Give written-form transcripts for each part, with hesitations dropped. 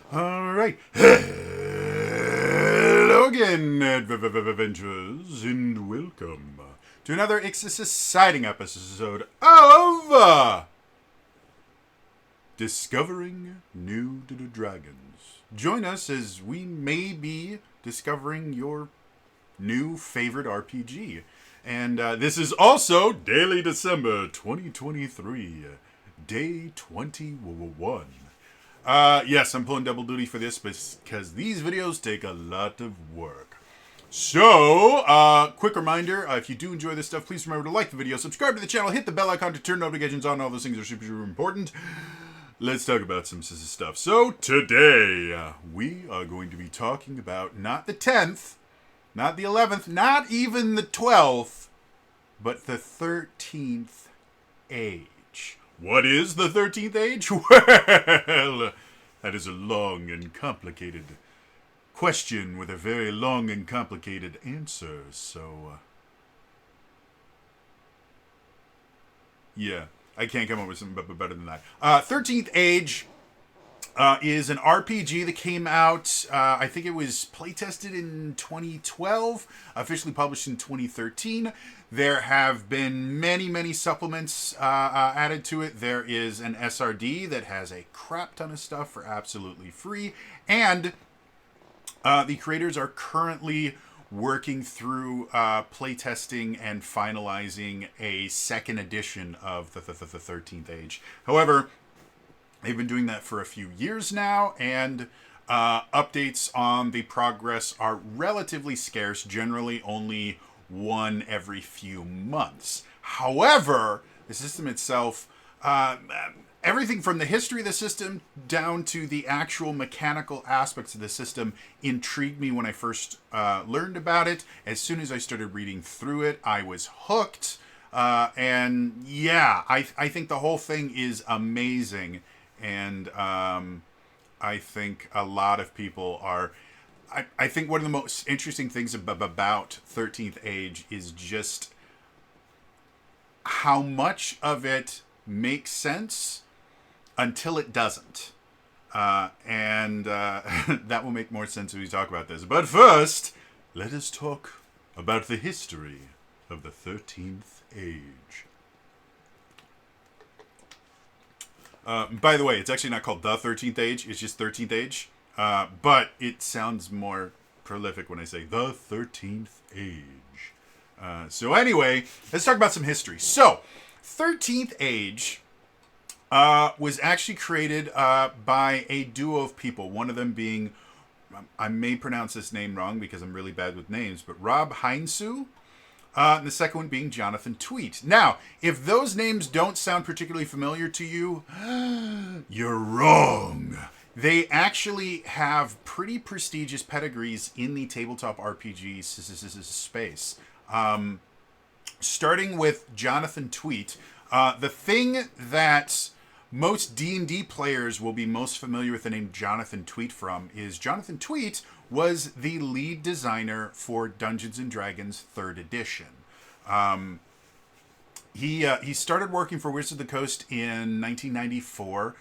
All right. Hello again, adventurers, and welcome to another exciting episode of Discovering New Dragons. Join us as we may be discovering your new favorite RPG. And this is also Daily December 2023, Day 21. Yes, I'm pulling double duty for this because these videos take a lot of work. So, quick reminder, if you do enjoy this stuff, please remember to like the video, subscribe to the channel, hit the bell icon to turn notifications on. All those things are super important. Let's talk about some stuff. So, today, we are going to be talking about not the 10th, not the 11th, not even the 12th, but the 13th age. What is the 13th age? Well, that is a long and complicated question with a very long and complicated answer. So, yeah, I can't come up with something better than that. 13th age is an RPG that came out, I think it was playtested in 2012, officially published in 2013. There have been many supplements added to it. There is an SRD that has a crap ton of stuff for absolutely free. And the creators are currently working through playtesting and finalizing a second edition of the 13th Age. However, they've been doing that for a few years now, and updates on the progress are relatively scarce, generally only one every few months. However, the system itself, everything from the history of the system down to the actual mechanical aspects of the system intrigued me when I first learned about it. As soon as I started reading through it, I was hooked. And yeah, I think the whole thing is amazing. And I think a lot of people are. I think one of the most interesting things about 13th Age is just how much of it makes sense until it doesn't. And that will make more sense when we talk about this. But first, let us talk about the history of the 13th Age. By the way, it's actually not called the 13th Age, it's just 13th Age. But it sounds more prolific when I say the 13th Age. So anyway, let's talk about some history. So, 13th Age was actually created by a duo of people. One of them being, I may pronounce this name wrong because I'm really bad with names, but Rob Heinsu. And the second one being Jonathan Tweet. Now, if those names don't sound particularly familiar to you, you're wrong. They actually have pretty prestigious pedigrees in the tabletop RPG space. Starting with Jonathan Tweet, the thing that most D&D players will be most familiar with the name Jonathan Tweet from is Jonathan Tweet was the lead designer for Dungeons & Dragons 3rd Edition. He started working for Wizards of the Coast in 1994.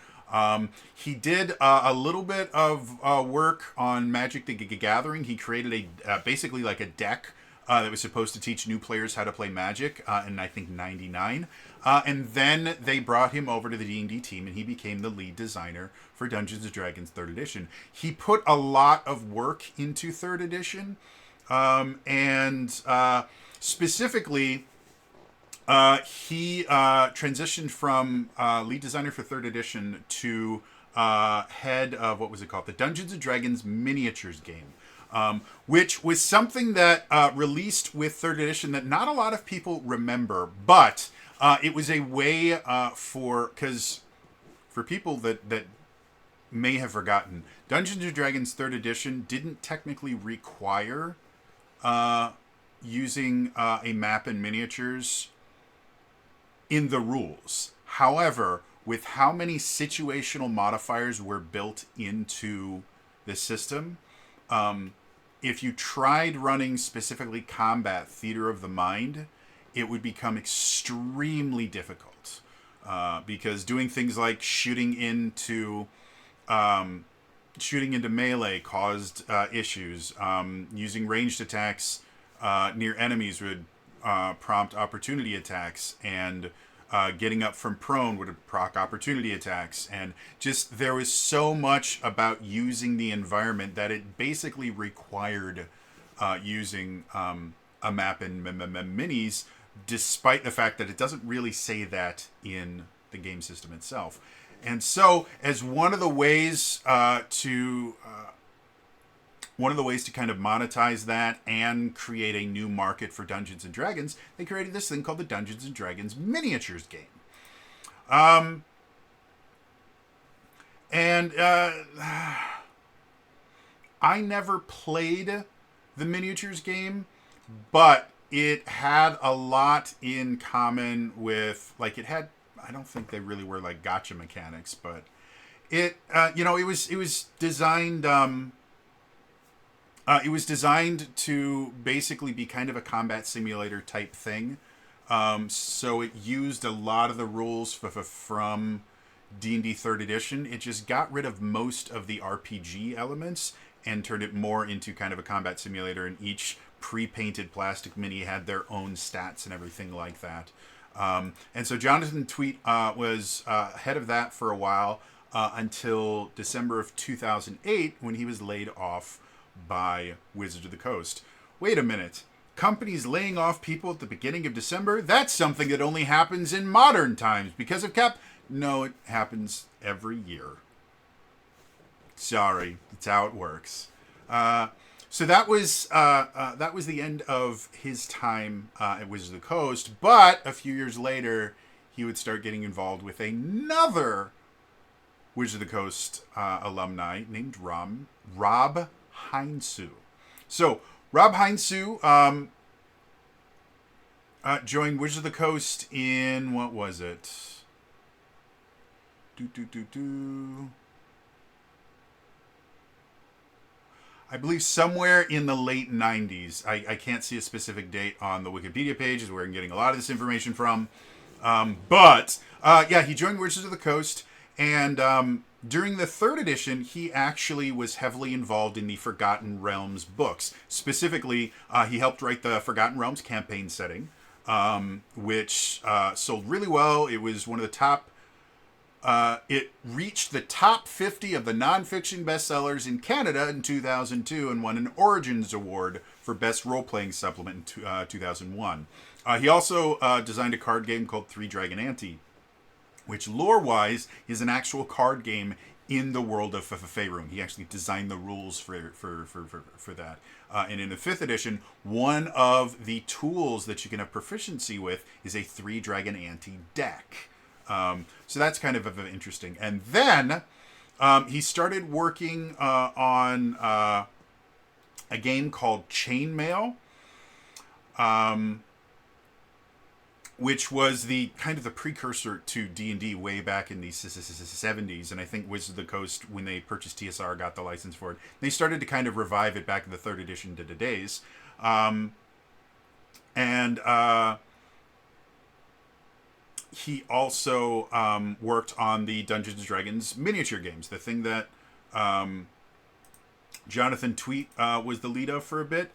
He did a little bit of work on Magic the Gathering. He created basically like a deck that was supposed to teach new players how to play Magic in, I think, 99. And then they brought him over to the D&D team, and he became the lead designer for Dungeons & Dragons 3rd Edition. He put a lot of work into 3rd Edition, and specifically, he transitioned from lead designer for 3rd Edition to head of, what was it called? The Dungeons & Dragons Miniatures game. Which was something that released with 3rd Edition that not a lot of people remember, but it was a way for people that may have forgotten, Dungeons & Dragons 3rd Edition didn't technically require using a map and miniatures in the rules. However, with how many situational modifiers were built into the system, if you tried running specifically combat theater of the mind, it would become extremely difficult. Because doing things like shooting into shooting into melee caused issues. Using ranged attacks near enemies would prompt opportunity attacks, and getting up from prone would proc opportunity attacks. And just there was so much about using the environment that it basically required using a map in minis, despite the fact that it doesn't really say that in the game system itself. And so, as one of the ways to kind of monetize that and create a new market for Dungeons and Dragons, they created this thing called the Dungeons and Dragons miniatures game. And I never played the miniatures game, but it had a lot in common with, like, it had, I don't think they really were like gotcha mechanics, but it was designed to basically be kind of a combat simulator type thing. So it used a lot of the rules from D&D 3rd edition. It just got rid of most of the RPG elements and turned it more into kind of a combat simulator, and each pre-painted plastic mini had their own stats and everything like that. And so Jonathan Tweet was head of that for a while until December of 2008, when he was laid off by Wizards of the Coast. Wait a minute. Companies laying off people at the beginning of December? That's something that only happens in modern times because of Cap. No, it happens every year. Sorry, that's how it works. So that was the end of his time at Wizards of the Coast. But a few years later, he would start getting involved with another Wizards of the Coast alumni named Rob Heinsu. So Rob Heinsu joined Wizards of the Coast in, what was it? I believe somewhere in the late 90s. I can't see a specific date on the Wikipedia page, is where I'm getting a lot of this information from. But he joined Wizards of the Coast, and during the 3rd edition, he actually was heavily involved in the Forgotten Realms books. Specifically, he helped write the Forgotten Realms campaign setting, which sold really well. It was one of the top... it reached the top 50 of the nonfiction bestsellers in Canada in 2002 and won an Origins Award for Best Role-Playing Supplement in 2001. He also designed a card game called Three Dragon Ante, which lore-wise is an actual card game in the world of Faerun. He actually designed the rules for that. And in the 5th edition, one of the tools that you can have proficiency with is a Three Dragon Ante deck. So that's kind of interesting. And then he started working on a game called Chainmail, which was the kind of the precursor to D&D way back in the 70s. And I think Wizards of the Coast, when they purchased TSR, got the license for it. They started to kind of revive it back in the 3rd edition to today's. He also worked on the Dungeons & Dragons miniature games, the thing that Jonathan Tweet was the lead of for a bit.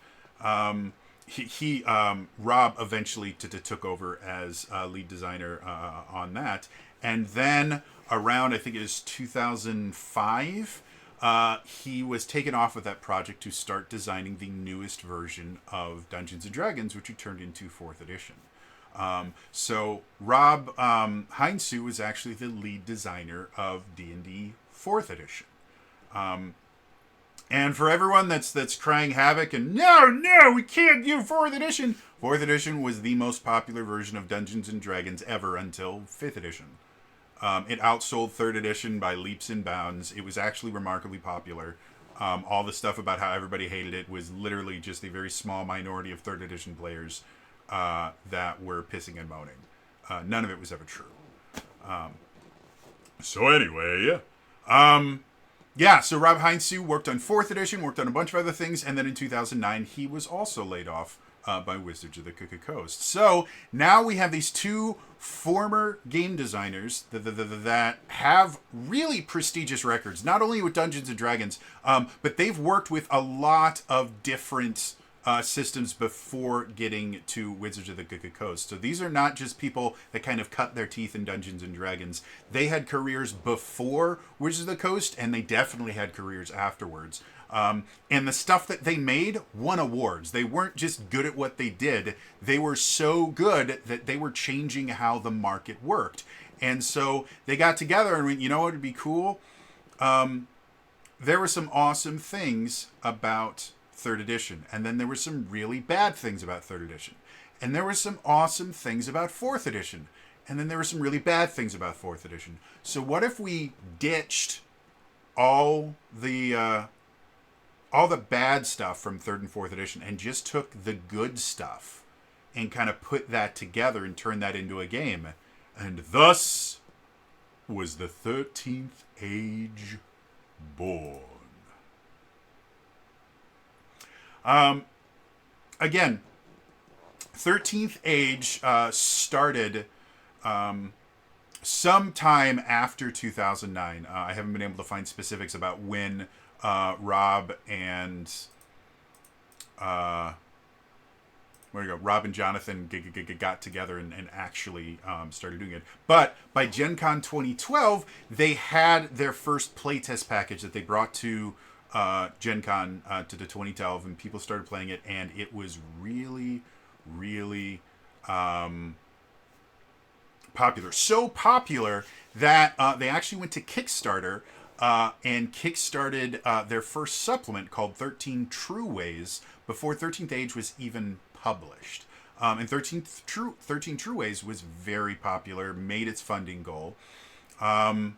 Rob eventually took over as lead designer on that. And then around, I think it was 2005, he was taken off of that project to start designing the newest version of Dungeons & Dragons, which he turned into 4th edition. So Rob Heinsu was actually the lead designer of D&D 4th edition. And for everyone that's crying havoc and no, we can't do 4th edition. 4th edition was the most popular version of Dungeons and Dragons ever until 5th edition. It outsold 3rd edition by leaps and bounds. It was actually remarkably popular. All the stuff about how everybody hated it was literally just a very small minority of 3rd edition players that were pissing and moaning. None of it was ever true. So anyway, so Rob Heinsu worked on 4th edition, worked on a bunch of other things, and then in 2009 he was also laid off by Wizards of the Coast. So now we have these two former game designers that have really prestigious records, not only with Dungeons and Dragons, but they've worked with a lot of different systems before getting to Wizards of the Coast. So these are not just people that kind of cut their teeth in Dungeons and Dragons. They had careers before Wizards of the Coast, and they definitely had careers afterwards. And the stuff that they made won awards. They weren't just good at what they did. They were so good that they were changing how the market worked. And so they got together and went, you know what would be cool? There were some awesome things about 3rd edition. And then there were some really bad things about 3rd edition. And there were some awesome things about 4th edition. And then there were some really bad things about 4th edition. So what if we ditched all the bad stuff from 3rd and 4th edition and just took the good stuff and kind of put that together and turned that into a game? And thus was the 13th Age born. Again, 13th Age started sometime after 2009. I haven't been able to find specifics about when Rob and Rob and Jonathan got together and actually started doing it. But by Gen Con 2012, they had their first playtest package that they brought to Gen Con to the 2012, and people started playing it, and it was really, really popular. So popular that they actually went to Kickstarter and kickstarted their first supplement called 13 True Ways before 13th Age was even published. And 13 True Ways was very popular, made its funding goal. Then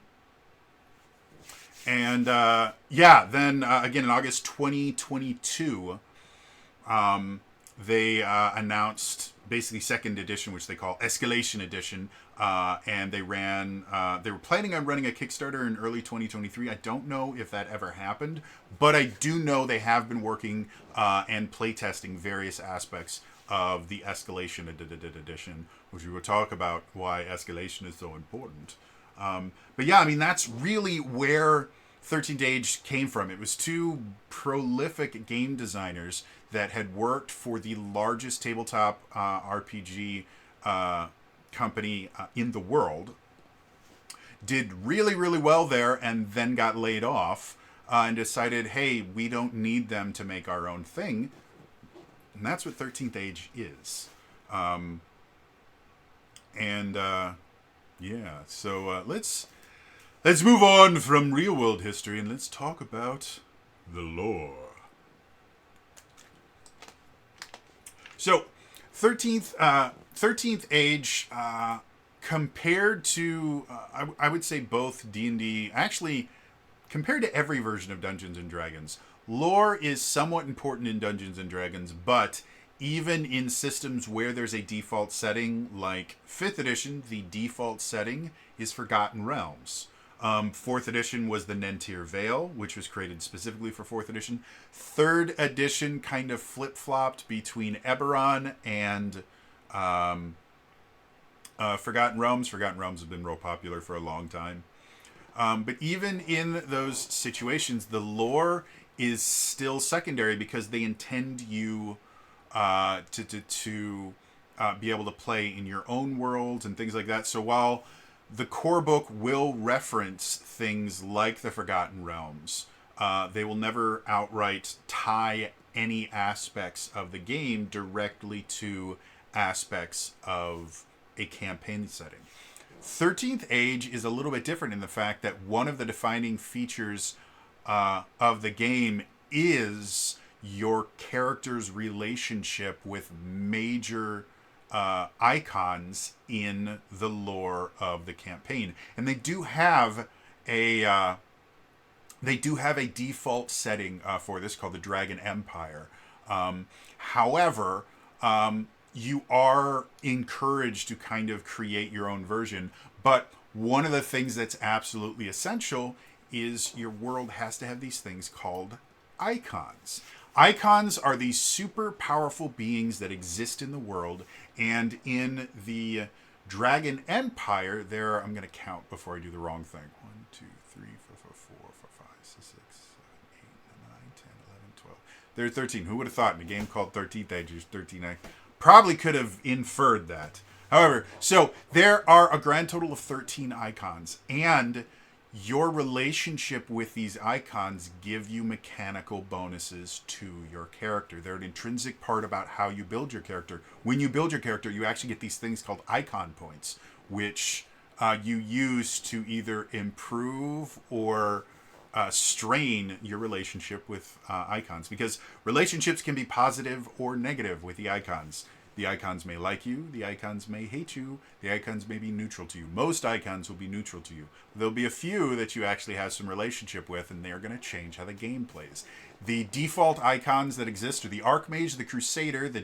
again in August 2022, they announced basically 2nd edition, which they call Escalation Edition. And they were planning on running a Kickstarter in early 2023. I don't know if that ever happened, but I do know they have been working and playtesting various aspects of the Escalation Edition, which we will talk about why Escalation is so important. But yeah, I mean, that's really where 13th Age came from. It was two prolific game designers that had worked for the largest tabletop RPG company in the world, did really, really well there, and then got laid off and decided, hey, we don't need them to make our own thing. And that's what 13th Age is. So let's move on from real world history and let's talk about the lore. So 13th Age, compared to, I would say both D&D, actually, compared to every version of Dungeons & Dragons, lore is somewhat important in Dungeons & Dragons, but even in systems where there's a default setting, like 5th edition, the default setting is Forgotten Realms. 4th edition was the Nentir Vale, which was created specifically for 4th edition. 3rd edition kind of flip-flopped between Eberron and Forgotten Realms. Forgotten Realms have been real popular for a long time. But even in those situations, the lore is still secondary because they intend you to be able to play in your own world and things like that. So while the core book will reference things like the Forgotten Realms, they will never outright tie any aspects of the game directly to aspects of a campaign setting. 13th Age is a little bit different in the fact that one of the defining features of the game is your character's relationship with major icons in the lore of the campaign, and they do have a default setting for this called the Dragon Empire. However, you are encouraged to kind of create your own version, but one of the things that's absolutely essential is your world has to have these things called icons. Icons are these super powerful beings that exist in the world, and in the Dragon Empire, there are, I'm going to count before I do the wrong thing. 1, 2, 3, 4, 4, 5, 6, 7, 8, 9, 10, 11, 12. There are 13. Who would have thought in a game called 13th Age, there's 13? I probably could have inferred that. However, so there are a grand total of 13 icons, and your relationship with these icons give you mechanical bonuses to your character. They're an intrinsic part about how you build your character. When you build your character, you actually get these things called icon points, which you use to either improve or strain your relationship with icons, because relationships can be positive or negative with the icons. The icons may like you, the icons may hate you, the icons may be neutral to you. Most icons will be neutral to you. There'll be a few that you actually have some relationship with, and they're going to change how the game plays. The default icons that exist are the Archmage, the Crusader, the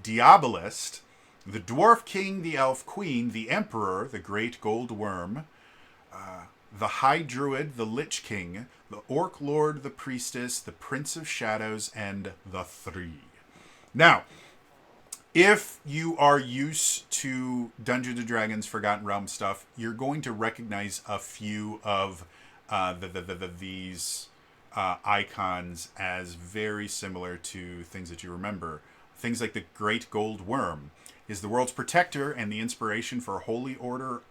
Diabolist, the Dwarf King, the Elf Queen, the Emperor, the Great Gold Worm, the High Druid, the Lich King, the Orc Lord, the Priestess, the Prince of Shadows, and the Three. Now, if you are used to Dungeons & Dragons Forgotten Realms stuff, you're going to recognize a few of these icons as very similar to things that you remember. Things like the Great Gold Worm is the world's protector and the inspiration for holy orders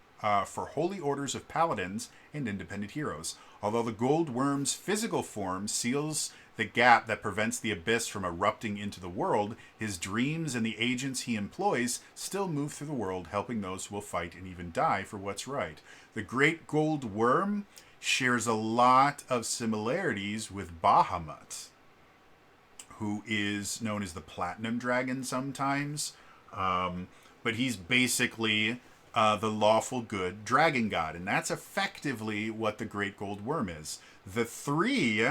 of paladins and independent heroes. Although the Gold Worm's physical form seals the gap that prevents the abyss from erupting into the world, his dreams and the agents he employs still move through the world, helping those who will fight and even die for what's right. The Great Gold Worm shares a lot of similarities with Bahamut, who is known as the Platinum Dragon sometimes, but he's basically the lawful good dragon god, and that's effectively what the Great Gold Worm is. The Three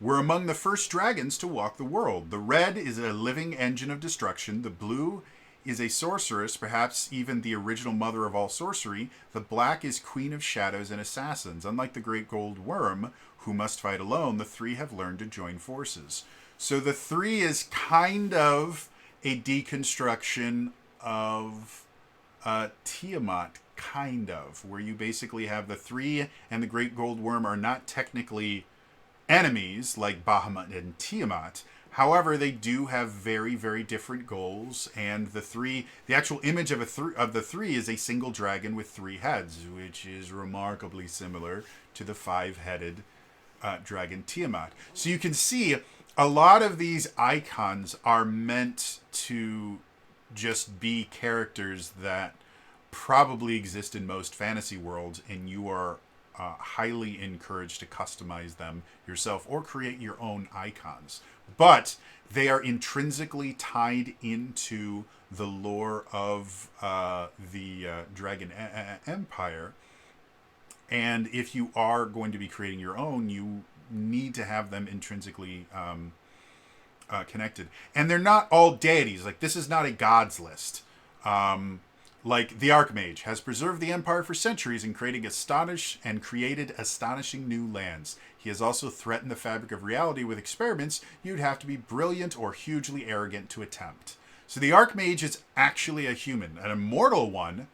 were among the first dragons to walk the world. The red is a living engine of destruction. The blue is a sorceress, perhaps even the original mother of all sorcery. The black is queen of shadows and assassins. Unlike the Great Gold Worm, who must fight alone, the Three have learned to join forces. So the Three is kind of a deconstruction of Tiamat, kind of, where you basically have the Three and the Great Gold Worm are not technically enemies like Bahamut and Tiamat. However, they do have very, very different goals, and the actual image of the Three is a single dragon with 3 heads, which is remarkably similar to the 5-headed dragon Tiamat. So you can see a lot of these icons are meant to just be characters that probably exist in most fantasy worlds, and you are highly encouraged to customize them yourself or create your own icons. But they are intrinsically tied into the lore of the Dragon Empire. And if you are going to be creating your own, you need to have them intrinsically connected. And they're not all deities. Like, this is not a gods list. Like the Archmage has preserved the Empire for centuries and created astonishing new lands. He has also threatened the fabric of reality with experiments you'd have to be brilliant or hugely arrogant to attempt. So the Archmage is actually a human, an immortal one,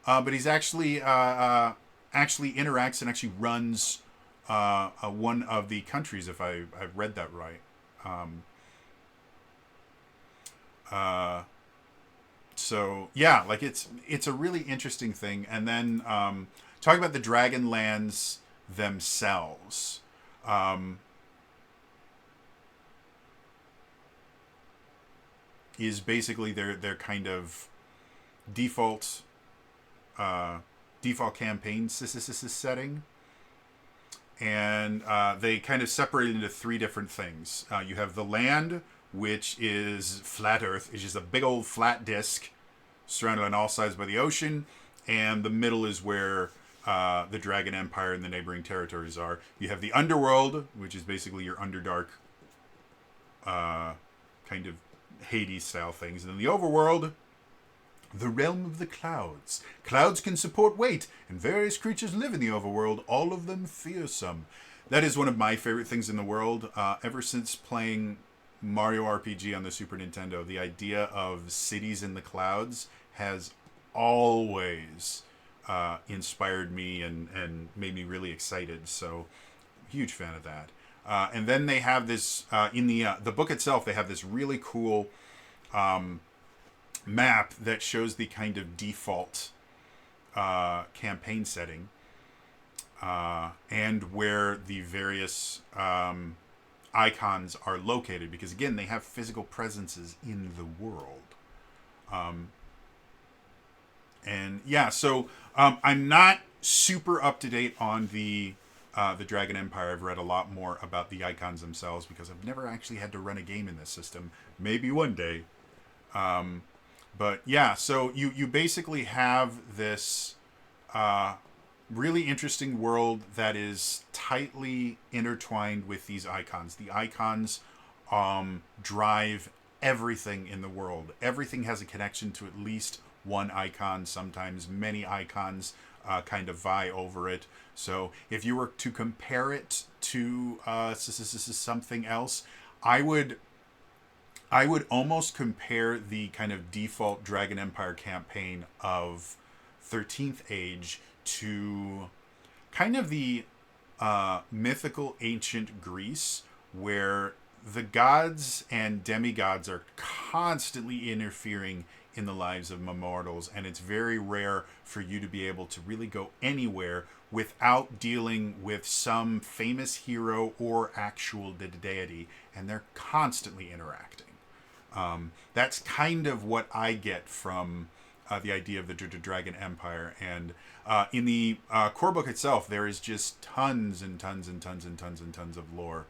but he's actually interacts and actually runs one of the countries, if I've read that right. So yeah, like it's a really interesting thing. And then talking about the dragon lands themselves, is basically their kind of default campaign setting. And they kind of separate into 3 different things. You have the land, which is flat Earth. It's just a big old flat disc surrounded on all sides by the ocean. And the middle is where the Dragon Empire and the neighboring territories are. You have the underworld, which is basically your Underdark kind of Hades-style things. And then the overworld, the realm of the clouds. Clouds can support weight, and various creatures live in the overworld, all of them fearsome. that is one of my favorite things in the world. Ever since playing Mario RPG on the Super Nintendo, the idea of cities in the clouds has always inspired me and made me really excited. So, huge fan of that. And then they have this in the book itself. They have this really cool map that shows the kind of default campaign setting and where the various icons are located, because again, they have physical presences in the world. And yeah, so I'm not super up to date on the Dragon Empire. I've read a lot more about the icons themselves because I've never actually had to run a game in this system. Maybe one day. But yeah, so you basically have this really interesting world that is tightly intertwined with these icons. The icons drive everything in the world. Everything has a connection to at least one icon. Sometimes many icons kind of vie over it. So if you were to compare it to something else, I would almost compare the kind of default Dragon Empire campaign of 13th Age to kind of the mythical ancient Greece, where the gods and demigods are constantly interfering in the lives of mortals, and it's very rare for you to be able to really go anywhere without dealing with some famous hero or actual deity, and they're constantly interacting. That's kind of what I get from the idea of the Dragon Empire. And in the core book itself, there is just tons and tons and tons and tons and tons of lore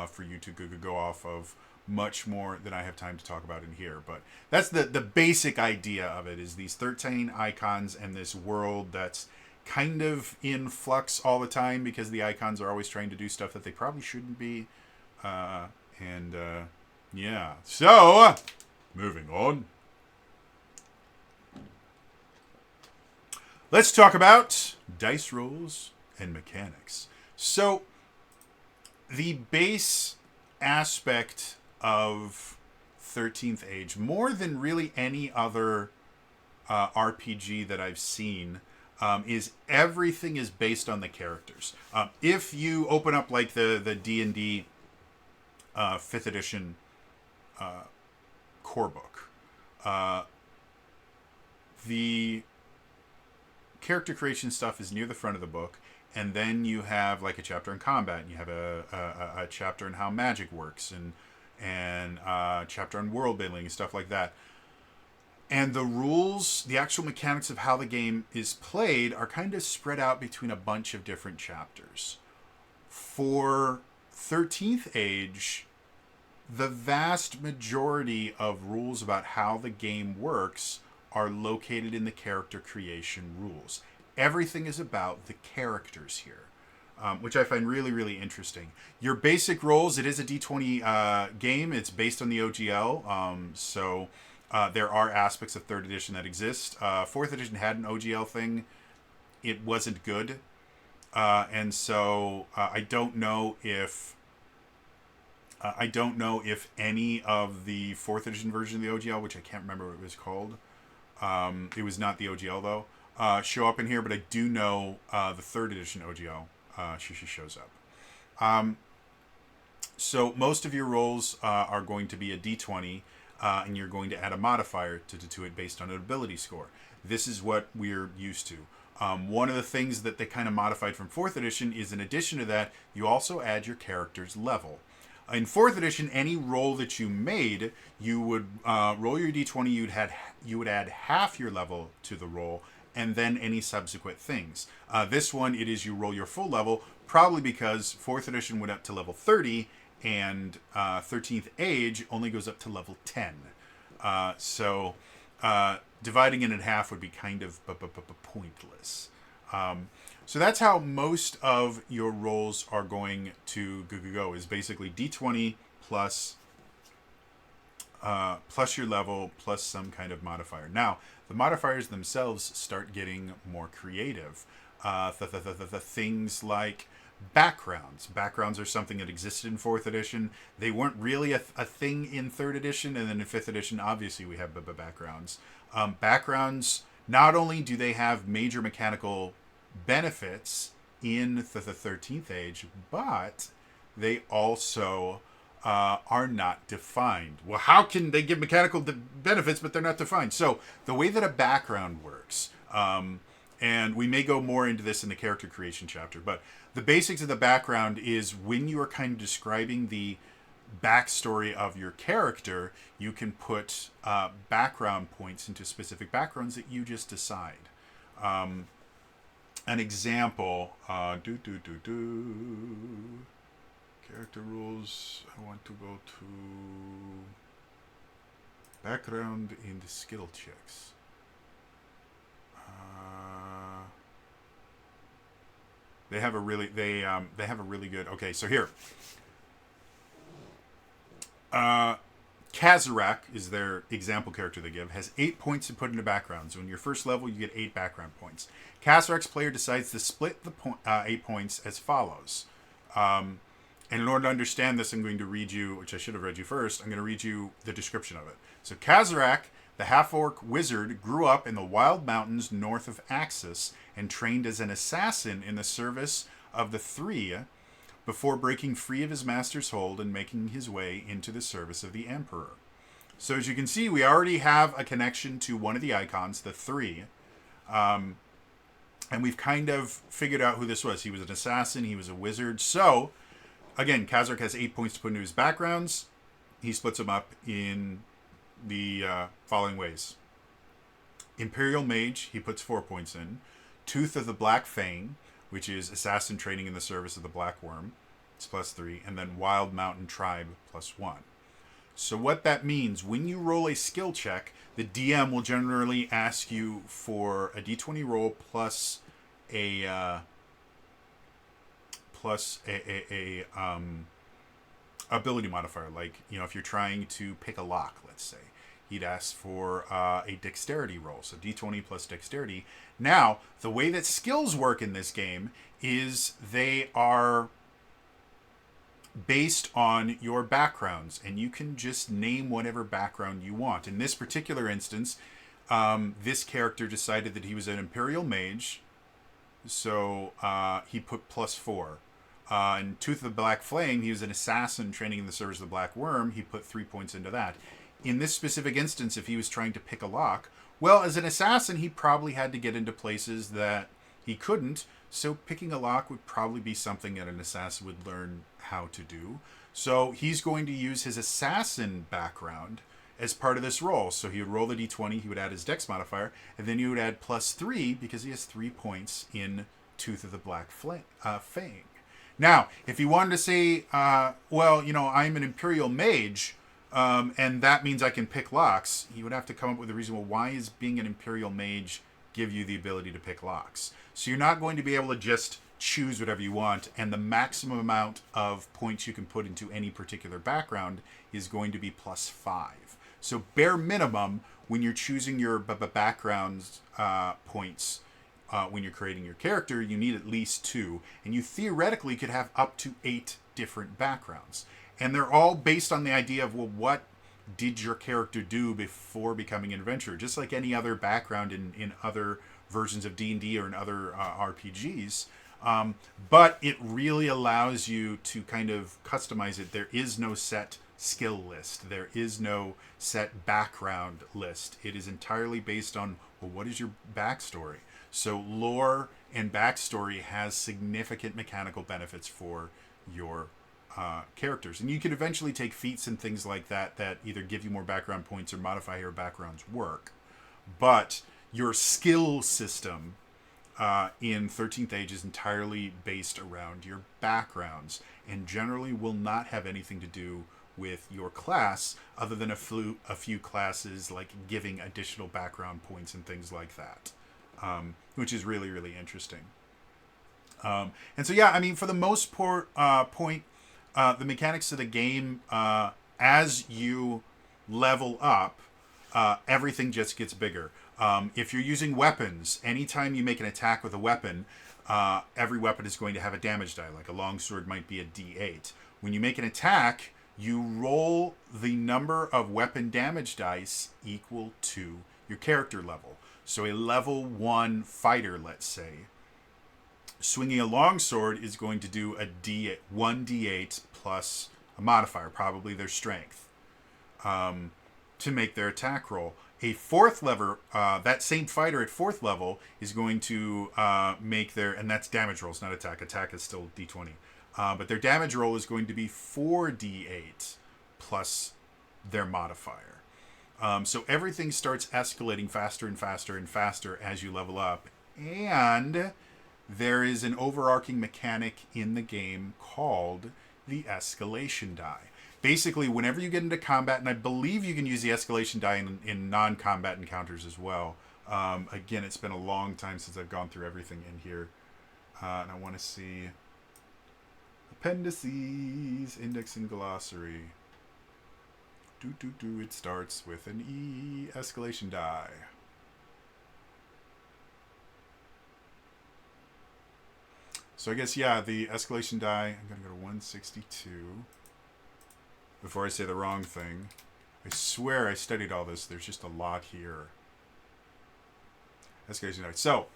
for you to go off of. Much more than I have time to talk about in here. But that's the basic idea of it, is these 13 icons and this world that's kind of in flux all the time because the icons are always trying to do stuff that they probably shouldn't be. Yeah. So, moving on. Let's talk about dice rolls and mechanics. So, the base aspect of 13th Age, more than really any other RPG that I've seen, is everything is based on the characters. If you open up like the DnD 5th edition core book, the character creation stuff is near the front of the book, and then you have like a chapter in combat, and you have a chapter in how magic works, and chapter on world building and stuff like that. And the rules, the actual mechanics of how the game is played, are kind of spread out between a bunch of different chapters. For 13th Age, the vast majority of rules about how the game works are located in the character creation rules. Everything is about the characters here, which I find really, really interesting. Your basic rolls, it is a D20 game. It's based on the OGL, so there are aspects of 3rd edition that exist. 4th edition had an OGL thing. It wasn't good, and so I don't know if any of the 4th edition version of the OGL, which I can't remember what it was called. It was not the OGL though. Show up in here, but I do know the 3rd edition OGL. She shows up. So most of your rolls are going to be a D20, and you're going to add a modifier to it based on an ability score. This is what we're used to. One of the things that they kind of modified from 4th edition is, in addition to that, you also add your character's level. In 4th edition, any roll that you made, you would roll your D20, you would add half your level to the roll, and then any subsequent things. This one, it is you roll your full level, probably because 4th edition went up to level 30, and 13th Age only goes up to level 10. So dividing it in half would be kind of pointless. So that's how most of your rolls are going to go, is basically D20 plus your level plus some kind of modifier. Now, the modifiers themselves start getting more creative. The things like backgrounds. Backgrounds are something that existed in 4th edition. They weren't really a thing in 3rd edition, and then in 5th edition, obviously, we have backgrounds. Backgrounds, not only do they have major mechanical benefits in the 13th Age, but they also are not defined. Well, how can they give mechanical benefits, but they're not defined? So the way that a background works, and we may go more into this in the character creation chapter, but the basics of the background is when you are kind of describing the backstory of your character, you can put background points into specific backgrounds that you just decide. An example, character rules. I want to go to background in the skill checks. They have a really good. Okay, so here, Kazarak is their example character they give, has 8 points to put into background. So in your first level, you get 8 background points. Kazarak's player decides to split the 8 points as follows. And in order to understand this, I'm going to read you, which I should have read you first, I'm going to read you the description of it. So Kazarak, the half-orc wizard, grew up in the wild mountains north of Axis and trained as an assassin in the service of the Three before breaking free of his master's hold and making his way into the service of the Emperor. So as you can see, we already have a connection to one of the icons, the Three. And we've kind of figured out who this was. He was an assassin, he was a wizard. So, again, Kazarak has 8 points to put into his backgrounds. He splits them up in the following ways. Imperial Mage, he puts 4 points in. Tooth of the Black Fang, which is assassin training in the service of the Black Worm, it's +3. And then Wild Mountain Tribe, +1. So what that means, when you roll a skill check, the DM will generally ask you for a d20 roll plus a ability modifier. Like, if you're trying to pick a lock, let's say, he'd ask for a dexterity roll. So d20 plus dexterity. Now, the way that skills work in this game is they are based on your backgrounds, and you can just name whatever background you want. In this particular instance, this character decided that he was an Imperial Mage, so he put +4. In Tooth of the Black Flame, he was an assassin training in the service of the Black Worm. He put 3 points into that. In this specific instance, if he was trying to pick a lock, well, as an assassin, he probably had to get into places that he couldn't, so picking a lock would probably be something that an assassin would learn how to do. So he's going to use his assassin background as part of this roll. So he would roll the d20, he would add his dex modifier, and then he would add +3 because he has 3 points in Tooth of the Black Fang. Now, if he wanted to say, I'm an Imperial Mage, and that means I can pick locks, he would have to come up with a reason, well, why is being an Imperial Mage give you the ability to pick locks? So you're not going to be able to just choose whatever you want, and the maximum amount of points you can put into any particular background is going to be +5. So bare minimum, when you're choosing your backgrounds points, when you're creating your character, you need at least 2, and you theoretically could have up to 8 different backgrounds. And they're all based on the idea of, well, what did your character do before becoming an adventurer? Just like any other background in other versions of D&D or in other RPGs. But it really allows you to kind of customize it. There is no set skill list. There is no set background list. It is entirely based on, well, what is your backstory? So lore and backstory has significant mechanical benefits for your characters. And you can eventually take feats and things like that that either give you more background points or modify how your backgrounds work. But your skill system in 13th Age is entirely based around your backgrounds and generally will not have anything to do with your class other than a few classes like giving additional background points and things like that, which is really, really interesting. And so, for the most part, the mechanics of the game, as you level up, everything just gets bigger. If you're using weapons, anytime you make an attack with a weapon, every weapon is going to have a damage die. Like a longsword might be a D8. When you make an attack, you roll the number of weapon damage dice equal to your character level. So a level 1 fighter, let's say, swinging a longsword is going to do a 1d8 plus a modifier, probably their strength, to make their attack roll. A fourth lever, that same fighter at fourth level is going to make their, and that's damage rolls, not attack. Attack is still d20. But their damage roll is going to be 4d8 plus their modifier. So everything starts escalating faster and faster and faster as you level up. And there is an overarching mechanic in the game called the escalation die. Basically, whenever you get into combat, and I believe you can use the escalation die in non-combat encounters as well. Again, it's been a long time since I've gone through everything in here. And I want to see appendices, index and glossary. It starts with an E, escalation die. So I guess, yeah, the escalation die, I'm going to go to 162 before I say the wrong thing. I swear I studied all this. There's just a lot here. Escalation die. So,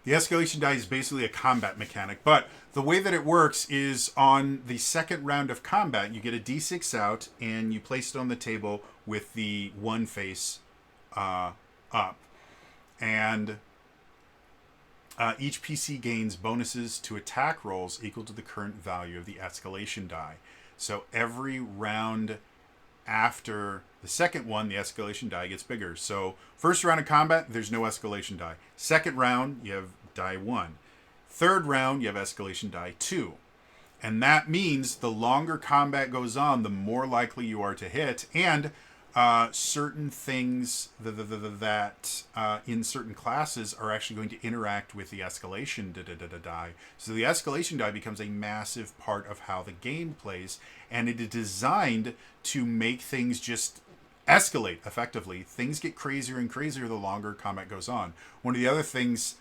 the escalation die is basically a combat mechanic, but the way that it works is on the second round of combat, you get a d6 out and you place it on the table with the one face up. And each PC gains bonuses to attack rolls equal to the current value of the escalation die. So every round after the second one, the escalation die gets bigger. So first round of combat, there's no escalation die. Second round, you have die 1. Third round, you have escalation die 2. And that means the longer combat goes on, the more likely you are to hit. And certain things that in certain classes are actually going to interact with the escalation die. So the escalation die becomes a massive part of how the game plays, and it is designed to make things just escalate effectively. Things get crazier and crazier the longer combat goes on. One of the other things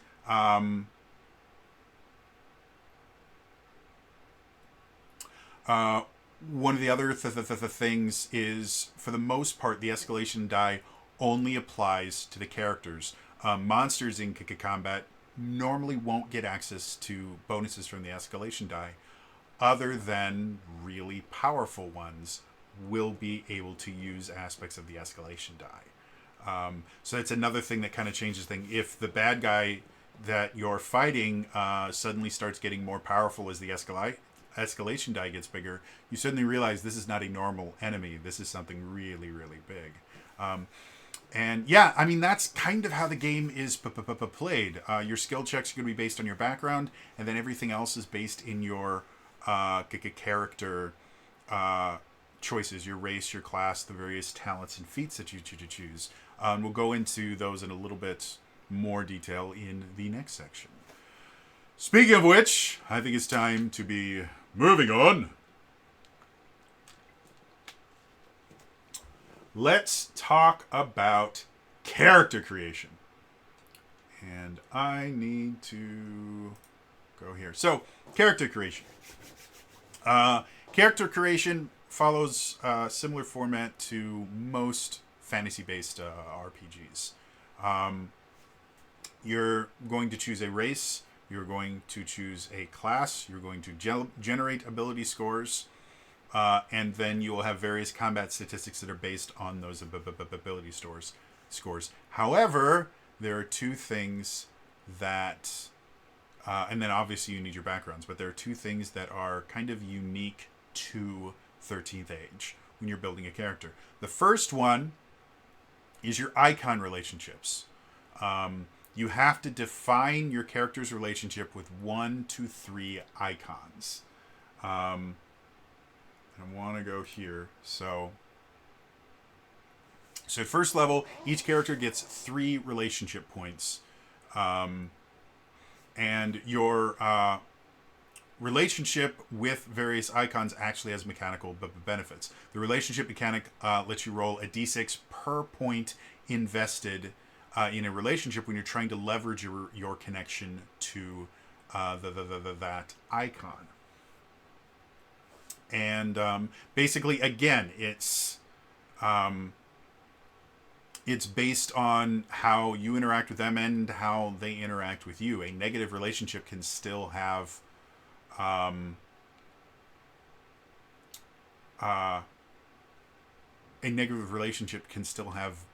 one of the other things is, for the most part, the escalation die only applies to the characters. Monsters in combat normally won't get access to bonuses from the escalation die, other than really powerful ones will be able to use aspects of the escalation die. So that's another thing that kind of changes things. If the bad guy that you're fighting suddenly starts getting more powerful as the escalation die gets bigger, you suddenly realize this is not a normal enemy. This is something really, really big. And yeah, I mean, that's kind of how the game is played. Your skill checks are going to be based on your background, and then everything else is based in your character choices, your race, your class, the various talents and feats that you choose. We'll go into those in a little bit more detail in the next section. Speaking of which, I think it's time to be moving on. Let's talk about character creation. And I need to go here. So, character creation. Character creation follows a similar format to most fantasy-based RPGs. You're going to choose a race. You're going to choose a class. You're going to generate ability scores. And then you will have various combat statistics that are based on those ability scores. However, there are two things that... and then obviously you need your backgrounds. But there are two things that are kind of unique to 13th Age when you're building a character. The first one is your icon relationships. You have to define your character's relationship with 1 to 3 icons. I want to go here. So at first level, each character gets 3 relationship points. And your relationship with various icons actually has mechanical benefits. The relationship mechanic lets you roll a d6 per point invested in a relationship when you're trying to leverage your connection to that icon. And basically, again, it's based on how you interact with them and how they interact with you. A negative relationship can still have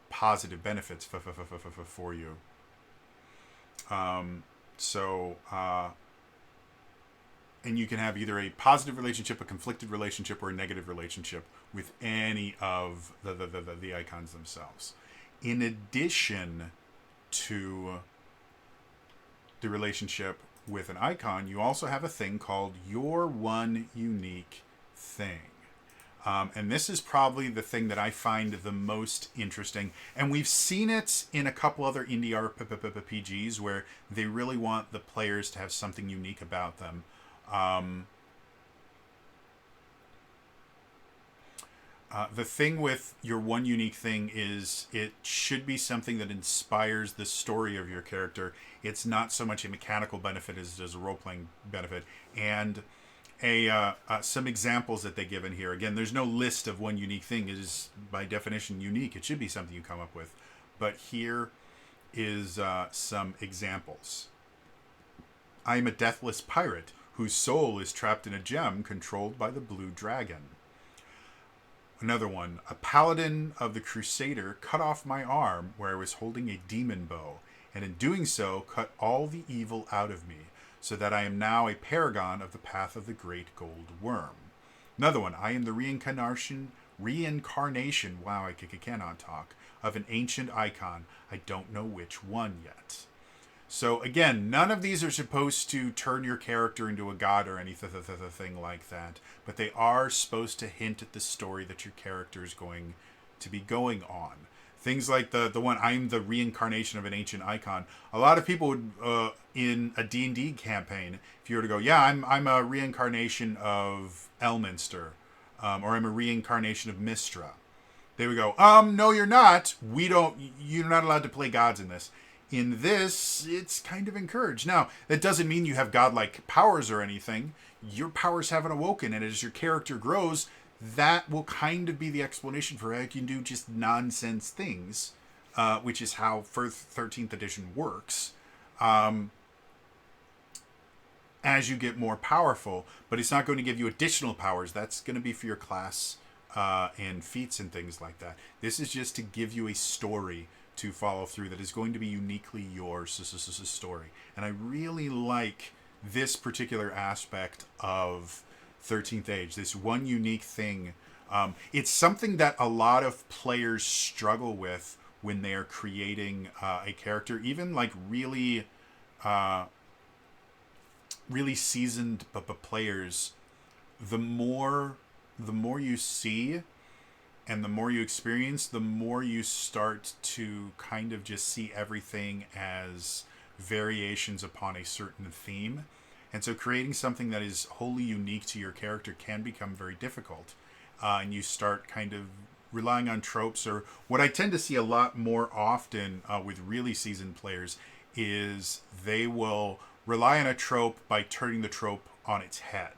positive benefits for you. And you can have either a positive relationship, a conflicted relationship, or a negative relationship with any of the icons themselves. In addition to the relationship with an icon, you also have a thing called your one unique thing. And this is probably the thing that I find the most interesting. And we've seen it in a couple other indie RPGs where they really want the players to have something unique about them. The thing with your one unique thing is it should be something that inspires the story of your character. It's not so much a mechanical benefit as a role-playing benefit. And some examples that they give in here. Again, there's no list of one unique thing. It is, by definition, unique. It should be something you come up with. But here is some examples. I am a deathless pirate whose soul is trapped in a gem controlled by the blue dragon. Another one, a paladin of the Crusader cut off my arm where I was holding a demon bow, and in doing so cut all the evil out of me, so that I am now a paragon of the path of the great gold worm. Another one, I am the reincarnation, wow, I cannot talk, of an ancient icon. I don't know which one yet. So again, none of these are supposed to turn your character into a god or anything like that, but they are supposed to hint at the story that your character is going to be going on. Things like the one, I'm the reincarnation of an ancient icon. A lot of people would, in a D&D campaign, if you were to go, yeah, I'm a reincarnation of Elminster, or I'm a reincarnation of Mystra. They would go, no, you're not. You're not allowed to play gods in this. In this, it's kind of encouraged. Now, that doesn't mean you have godlike powers or anything. Your powers haven't awoken, and as your character grows, that will kind of be the explanation for how you can do just nonsense things, which is how 13th edition works. As you get more powerful, but it's not going to give you additional powers. That's going to be for your class and feats and things like that. This is just to give you a story to follow through that is going to be uniquely your story. And I really like this particular aspect of 13th Age, this one unique thing. It's something that a lot of players struggle with when they are creating a character, even like really seasoned players. The more you see and the more you experience, the more you start to kind of just see everything as variations upon a certain theme. And so creating something that is wholly unique to your character can become very difficult. And you start kind of relying on tropes, or what I tend to see a lot more often with really seasoned players is they will rely on a trope by turning the trope on its head.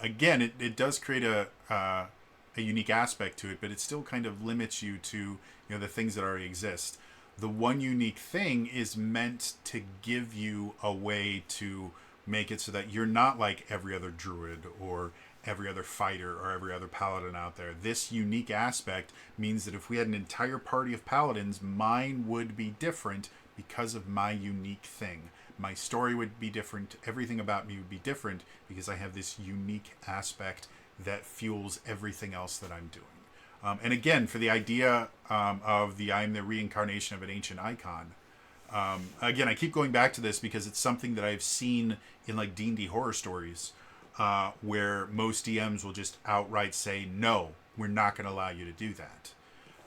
Again, it does create a unique aspect to it, but it still kind of limits you to the things that already exist. The one unique thing is meant to give you a way to make it so that you're not like every other druid or every other fighter or every other paladin out there. This unique aspect means that if we had an entire party of paladins, mine would be different because of my unique thing. My story would be different. Everything about me would be different because I have this unique aspect that fuels everything else that I'm doing. And again, for the idea of I'm the reincarnation of an ancient icon. Again, I keep going back to this because it's something that I've seen in like D&D horror stories where most DMs will just outright say, no, we're not going to allow you to do that.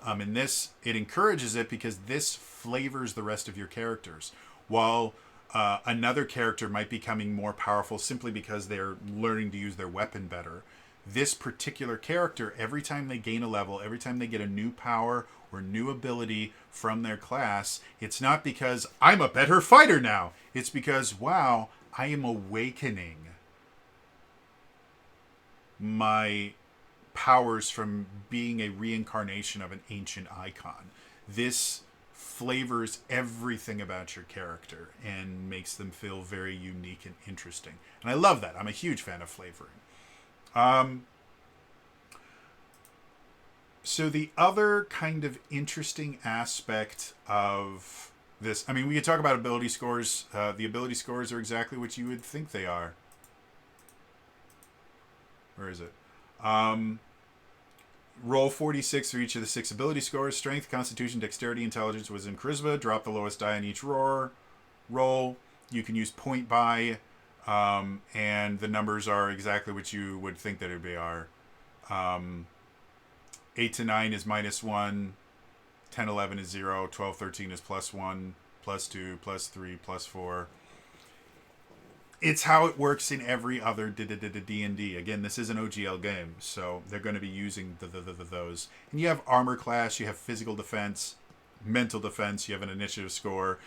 And this, it encourages it because this flavors the rest of your characters. While another character might be becoming more powerful simply because they're learning to use their weapon better, this particular character, every time they gain a level, every time they get a new power or new ability from their class, it's not because I'm a better fighter now. It's because, wow, I am awakening my powers from being a reincarnation of an ancient icon. This flavors everything about your character and makes them feel very unique and interesting. And I love that. I'm a huge fan of flavoring. So the other kind of interesting aspect of this, I mean, we could talk about ability scores. The ability scores are exactly what you would think they are. Where is it? Roll 46 for each of the 6 ability scores. Strength, Constitution, Dexterity, Intelligence, Wisdom, Charisma. Drop the lowest die on each roll. You can use point by, and the numbers are exactly what you would think that it would be. 8 to 9 is -1. 10, 11 is 0. 12, 13 is +1, +2, +3, +4. It's how it works in every other D&D. Again, this is an OGL game, so they're going to be using those. And you have armor class, you have physical defense, mental defense, you have an initiative score.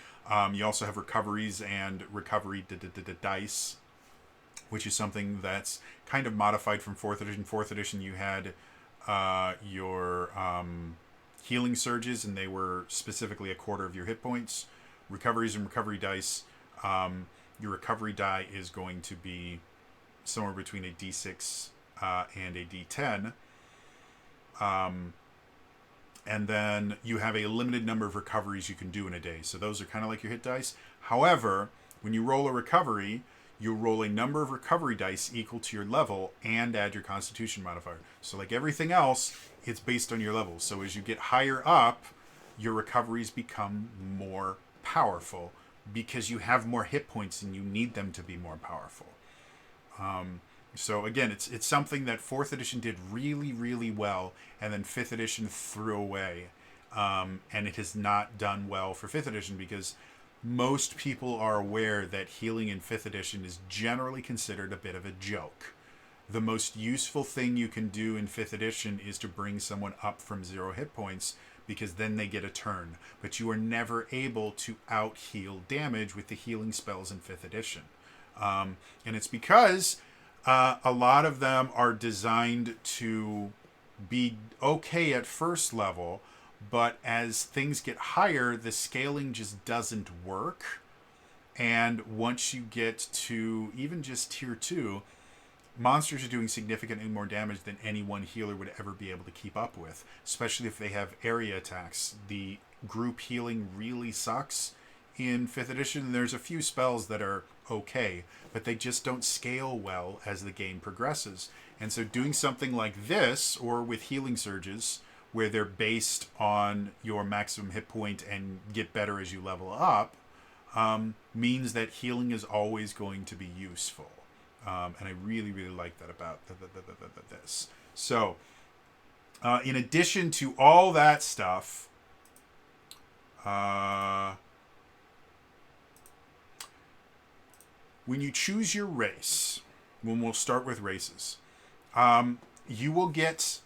You also have recoveries and recovery dice, which is something that's kind of modified from 4th edition. 4th edition, you had your healing surges, and they were specifically a quarter of your hit points. Recoveries and recovery dice. Your recovery die is going to be somewhere between a D6 and a D10. And then you have a limited number of recoveries you can do in a day. So those are kind of like your hit dice. However, when you roll a recovery, you roll a number of recovery dice equal to your level and add your Constitution modifier. So like everything else, it's based on your level. So as you get higher up, your recoveries become more powerful, because you have more hit points and you need them to be more powerful. So again, it's something that 4th edition did really, really well, and then 5th edition threw away. And it has not done well for 5th edition, because most people are aware that healing in 5th edition is generally considered a bit of a joke. The most useful thing you can do in 5th edition is to bring someone up from 0 hit points, because then they get a turn. But you are never able to out-heal damage with the healing spells in 5th edition. And it's because a lot of them are designed to be okay at first level, but as things get higher, the scaling just doesn't work. And once you get to even just tier 2, monsters are doing significantly more damage than any one healer would ever be able to keep up with, especially if they have area attacks. The group healing really sucks in 5th edition. There's a few spells that are okay, but they just don't scale well as the game progresses. And so doing something like this, or with healing surges, where they're based on your maximum hit point and get better as you level up, means that healing is always going to be useful. And I really, really like that about this. So, in addition to all that stuff, when you choose your race, when we'll start with races, you will get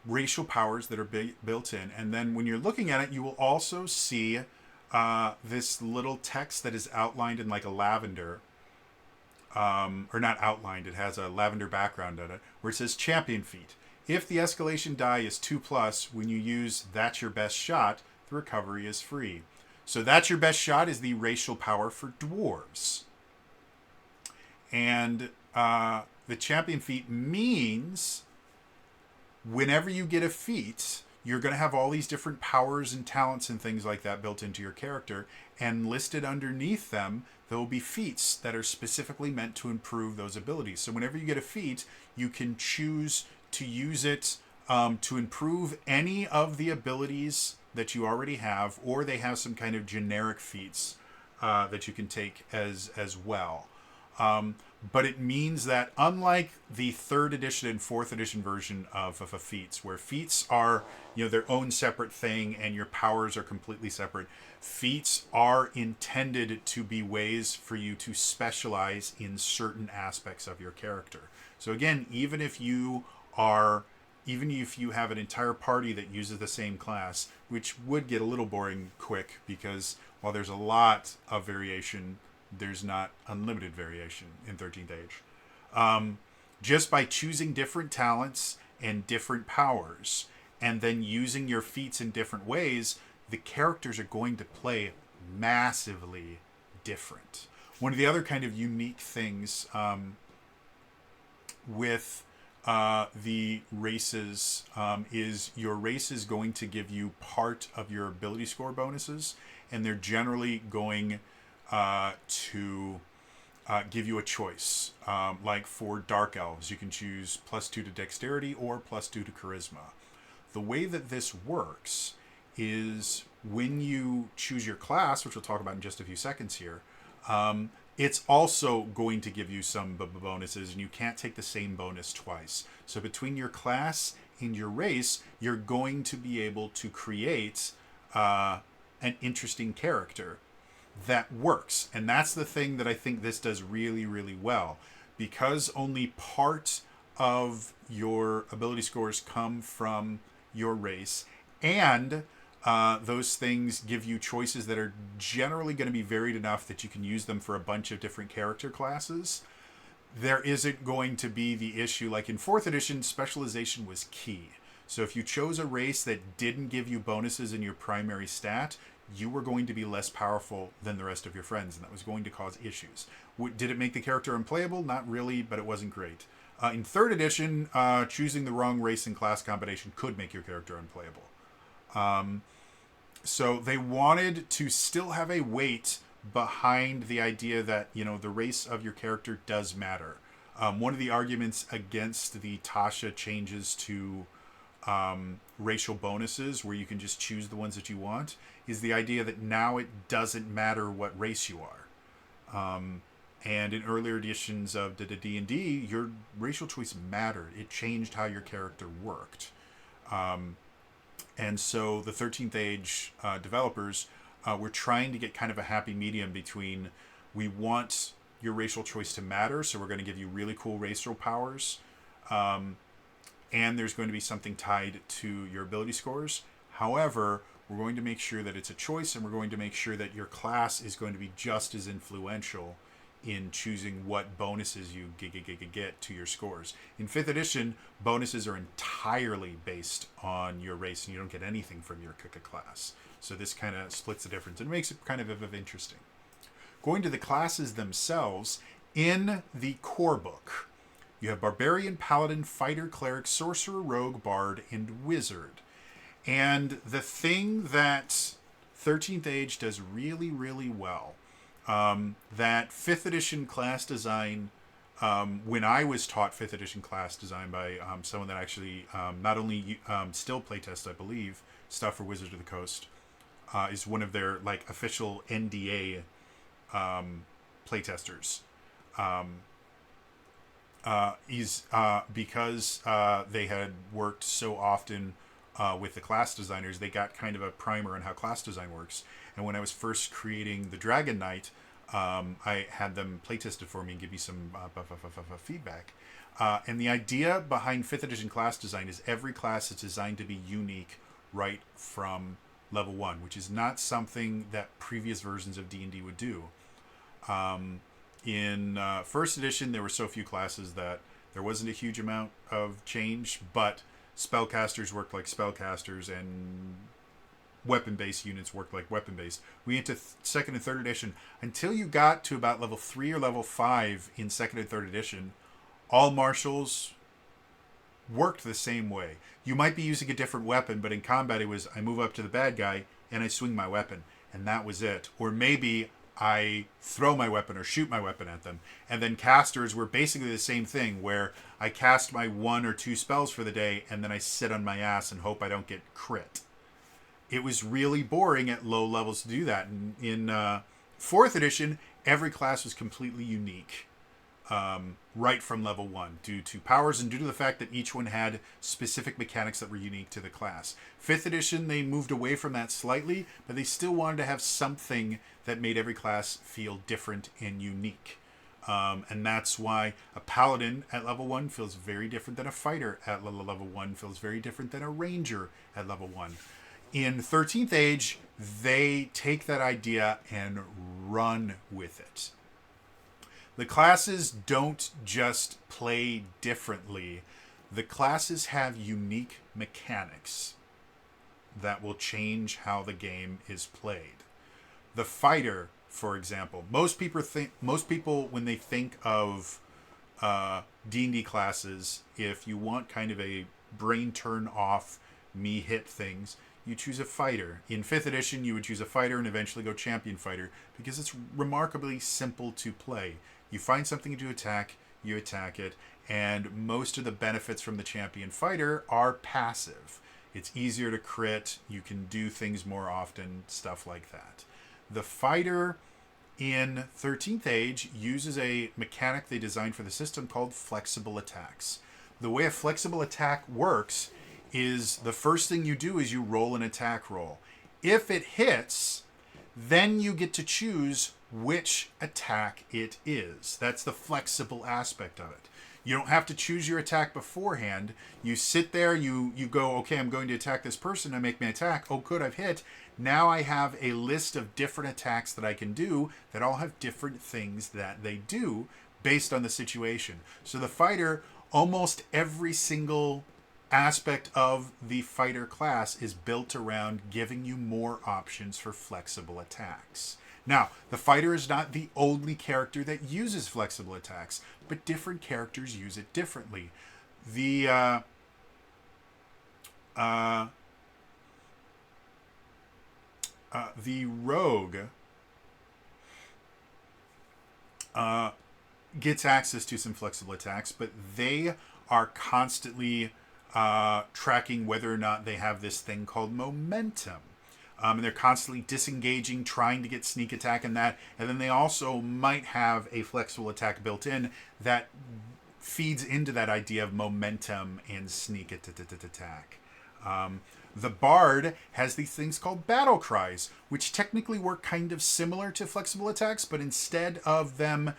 racial powers that are built in. And then when you're looking at it, you will also see this little text that is outlined in like a lavender. Or not outlined, it has a lavender background on it, where it says champion feat. If the escalation die is 2+, when you use That's Your Best Shot, the recovery is free. So That's Your Best Shot is the racial power for dwarves. And the champion feat means whenever you get a feat, you're going to have all these different powers and talents and things like that built into your character, and listed underneath them, there will be feats that are specifically meant to improve those abilities. So whenever you get a feat, you can choose to use it to improve any of the abilities that you already have, or they have some kind of generic feats that you can take as well. but it means that unlike the third edition and fourth edition version of feats, where feats are, their own separate thing and your powers are completely separate, feats are intended to be ways for you to specialize in certain aspects of your character. So again, even if you have an entire party that uses the same class, which would get a little boring quick, because while there's a lot of variation, there's not unlimited variation in 13th Age. Just by choosing different talents and different powers, and then using your feats in different ways, the characters are going to play massively different. One of the other kind of unique things with the races is your race is going to give you part of your ability score bonuses, and they're generally going to give you a choice. Like for Dark Elves, you can choose +2 to Dexterity or +2 to Charisma. The way that this works is when you choose your class, which we'll talk about in just a few seconds here, it's also going to give you some bonuses, and you can't take the same bonus twice. So between your class and your race, you're going to be able to create an interesting character that works. And that's the thing that I think this does really, really well. Because only part of your ability scores come from your race, and those things give you choices that are generally going to be varied enough that you can use them for a bunch of different character classes. There isn't going to be the issue, like in 4th edition, specialization was key. So if you chose a race that didn't give you bonuses in your primary stat, you were going to be less powerful than the rest of your friends, and that was going to cause issues. Did it make the character unplayable? Not really, but it wasn't great. In 3rd edition, choosing the wrong race and class combination could make your character unplayable. So they wanted to still have a weight behind the idea that, the race of your character does matter. One of the arguments against the Tasha changes to racial bonuses, where you can just choose the ones that you want, is the idea that now it doesn't matter what race you are. And in earlier editions of the D&D, your racial choice mattered. It changed how your character worked. And so the 13th Age developers were trying to get kind of a happy medium between, we want your racial choice to matter, so we're going to give you really cool racial powers, and there's going to be something tied to your ability scores. However, we're going to make sure that it's a choice, and we're going to make sure that your class is going to be just as influential in choosing what bonuses you get to your scores. In 5th edition, bonuses are entirely based on your race, and you don't get anything from your class. So this kind of splits the difference and makes it kind of interesting. Going to the classes themselves, in the core book, you have Barbarian, Paladin, Fighter, Cleric, Sorcerer, Rogue, Bard, and Wizard. And the thing that 13th Age does really, really well, that 5th edition class design, when I was taught 5th edition class design by someone that actually not only still playtests, I believe, stuff for Wizards of the Coast, is one of their official NDA playtesters. Because they had worked so often with the class designers, they got kind of a primer on how class design works. And when I was first creating the Dragon Knight, I had them playtest it for me and give me some feedback. And the idea behind 5th edition class design is every class is designed to be unique right from level 1, which is not something that previous versions of D&D would do. In 1st edition, there were so few classes that there wasn't a huge amount of change, but spellcasters worked like spellcasters, and weapon-based units worked like weapon-based. We into 2nd and 3rd edition, until you got to about level 3 or level 5 in 2nd and 3rd edition, all martials worked the same way. You might be using a different weapon, but in combat it was, I move up to the bad guy and I swing my weapon, and that was it. Or maybe I throw my weapon or shoot my weapon at them. And then casters were basically the same thing, where I cast my 1 or 2 spells for the day and then I sit on my ass and hope I don't get crit. It was really boring at low levels to do that. In 4th edition, every class was completely unique. right from level 1 due to powers and due to the fact that each one had specific mechanics that were unique to the class. 5th edition, they moved away from that slightly, but they still wanted to have something that made every class feel different and unique. And that's why a paladin at level 1 feels very different than a fighter at level 1, feels very different than a ranger at level 1. In 13th Age, they take that idea and run with it. The classes don't just play differently. The classes have unique mechanics that will change how the game is played. The fighter, for example, most people when they think of D&D classes, if you want kind of a brain turn off, me hit things, you choose a fighter. In 5th edition, you would choose a fighter and eventually go champion fighter because it's remarkably simple to play. You find something to attack, you attack it, and most of the benefits from the champion fighter are passive. It's easier to crit, you can do things more often, stuff like that. The fighter in 13th Age uses a mechanic they designed for the system called flexible attacks. The way a flexible attack works is the first thing you do is you roll an attack roll. If it hits, then you get to choose which attack it is. That's the flexible aspect of it. You don't have to choose your attack beforehand. You sit there, you go, okay, I'm going to attack this person. I make my attack. Oh, good, I've hit. Now I have a list of different attacks that I can do that all have different things that they do based on the situation. So the fighter, almost every single aspect of the fighter class is built around giving you more options for flexible attacks. Now, the fighter is not the only character that uses flexible attacks, but different characters use it differently. The rogue gets access to some flexible attacks, but they are constantly tracking whether or not they have this thing called momentum. And they're constantly disengaging, trying to get sneak attack and that. And then they also might have a flexible attack built in that feeds into that idea of momentum and sneak attack. The bard has these things called battle cries, which technically work kind of similar to flexible attacks, but instead of them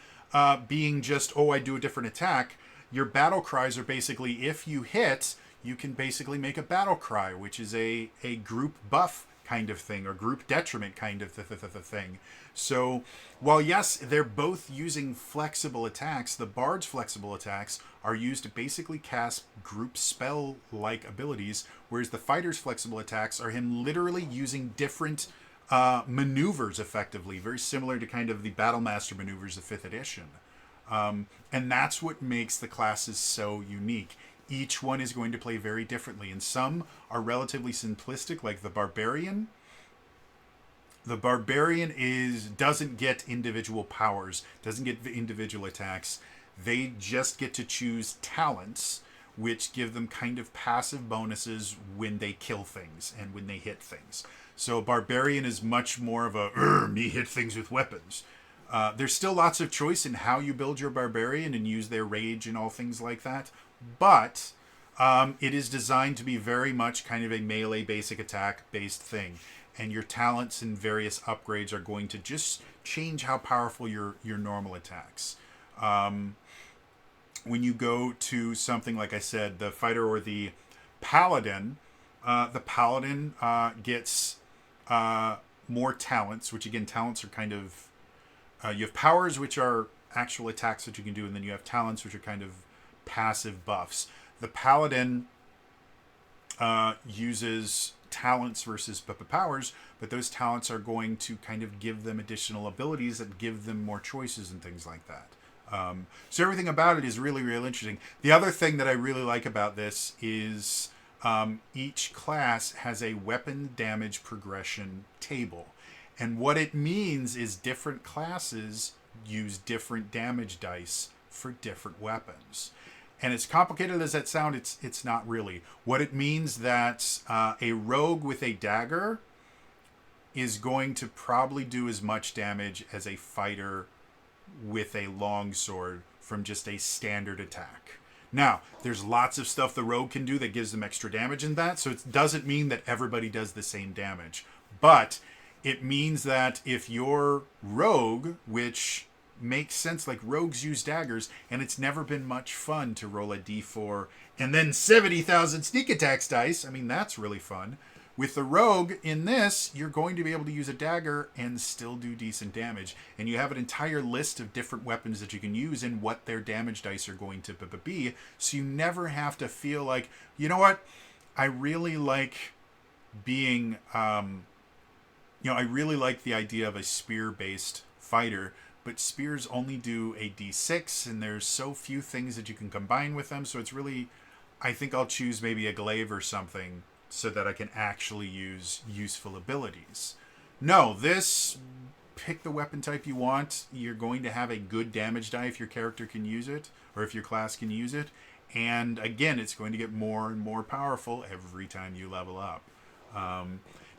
being just, oh, I do a different attack, your battle cries are basically, if you hit, you can basically make a battle cry, which is a group buff kind of thing, or group detriment kind of thing. So while yes, they're both using flexible attacks, the bard's flexible attacks are used to basically cast group spell-like abilities, whereas the fighter's flexible attacks are him literally using different maneuvers effectively, very similar to kind of the Battle Master maneuvers of 5th edition. And that's what makes the classes so unique. Each one is going to play very differently, and some are relatively simplistic, like the Barbarian. The Barbarian doesn't get individual powers, doesn't get individual attacks. They just get to choose talents, which give them kind of passive bonuses when they kill things and when they hit things. So Barbarian is much more of a, me hit things with weapons. There's still lots of choice in how you build your Barbarian and use their rage and all things like that. But it is designed to be very much kind of a melee basic attack based thing. And your talents and various upgrades are going to just change how powerful your normal attacks. When you go to something like I said, the fighter or the paladin gets more talents, which again, talents are kind of, you have powers, which are actual attacks that you can do, and then you have talents, which are kind of passive buffs. The paladin uses talents versus powers, but those talents are going to kind of give them additional abilities that give them more choices and things like that. So everything about it is really, really interesting. The other thing that I really like about this is each class has a weapon damage progression table. And what it means is different classes use different damage dice for different weapons. And as complicated as that sounds, it's not really. What it means that a rogue with a dagger is going to probably do as much damage as a fighter with a longsword from just a standard attack. Now, there's lots of stuff the rogue can do that gives them extra damage in that, so it doesn't mean that everybody does the same damage. But it means that if you're rogue, which makes sense, like rogues use daggers, and it's never been much fun to roll a d4 and then 70,000 sneak attacks dice. I mean, that's really fun. With the rogue in this, you're going to be able to use a dagger and still do decent damage. And you have an entire list of different weapons that you can use and what their damage dice are going to be. So you never have to feel like, you know what, I really like being, I really like the idea of a spear-based fighter, but spears only do a d6, and there's so few things that you can combine with them. So it's really, I think I'll choose maybe a glaive or something so that I can actually use useful abilities. No, this, pick the weapon type you want. You're going to have a good damage die if your character can use it, or if your class can use it. And again, it's going to get more and more powerful every time you level up.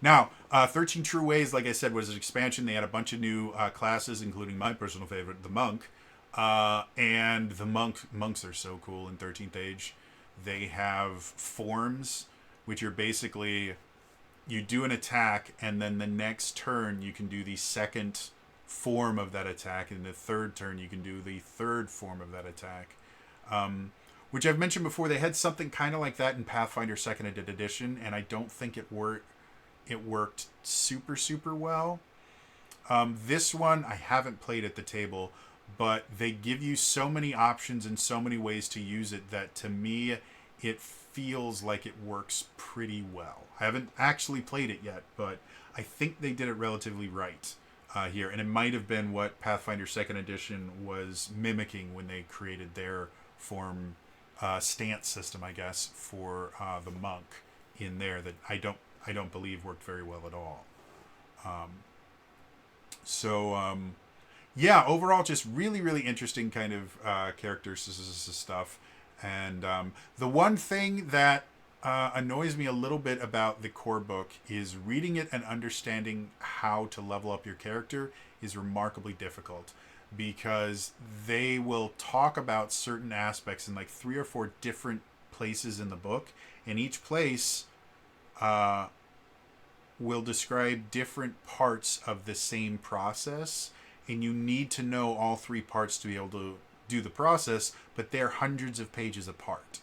Now, 13 True Ways, like I said, was an expansion. They had a bunch of new classes, including my personal favorite, the Monk. And the monks are so cool in 13th Age. They have forms, which are basically, you do an attack, and then the next turn you can do the second form of that attack, and the third turn you can do the third form of that attack. Which I've mentioned before, they had something kind of like that in Pathfinder 2nd Edition, and I don't think it worked super, super well. This one, I haven't played at the table, but they give you so many options and so many ways to use it that, to me, it feels like it works pretty well. I haven't actually played it yet, but I think they did it relatively right here. And it might have been what Pathfinder 2nd Edition was mimicking when they created their form stance system, I guess, for the monk in there, that I don't believe worked very well at all. Yeah, overall, just really, really interesting kind of characters stuff. And the one thing that annoys me a little bit about the core book is reading it and understanding how to level up your character is remarkably difficult, because they will talk about certain aspects in like 3 or 4 different places in the book, and each place will describe different parts of the same process, and you need to know all 3 parts to be able to do the process, but they're hundreds of pages apart.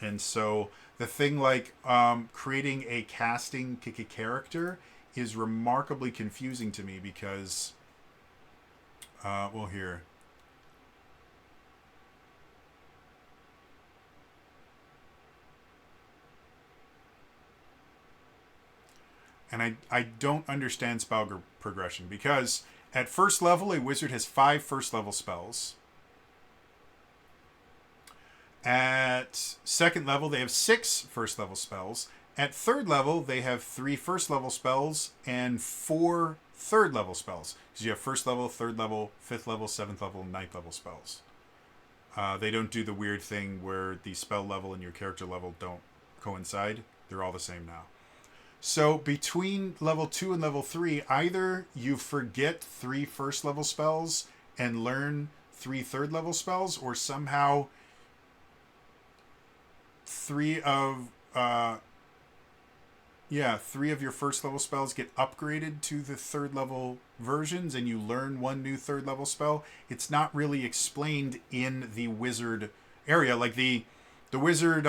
And so the thing like creating a casting character is remarkably confusing to me, because here. And I don't understand spell progression, because at first level, a wizard has 5 first level spells. At 2nd level, they have 6 first level spells. At 3rd level, they have 3 first level spells and 4 3rd level spells. Because you have 1st level, 3rd level, 5th level, 7th level, and 9th level spells. They don't do the weird thing where the spell level and your character level don't coincide. They're all the same now. So between level 2 and level 3, either you forget 3 first level spells and learn 3 3rd level spells, or somehow 3 of your first level spells get upgraded to the 3rd level versions, and you learn 1 new 3rd level spell. It's not really explained in the wizard area. Like the wizard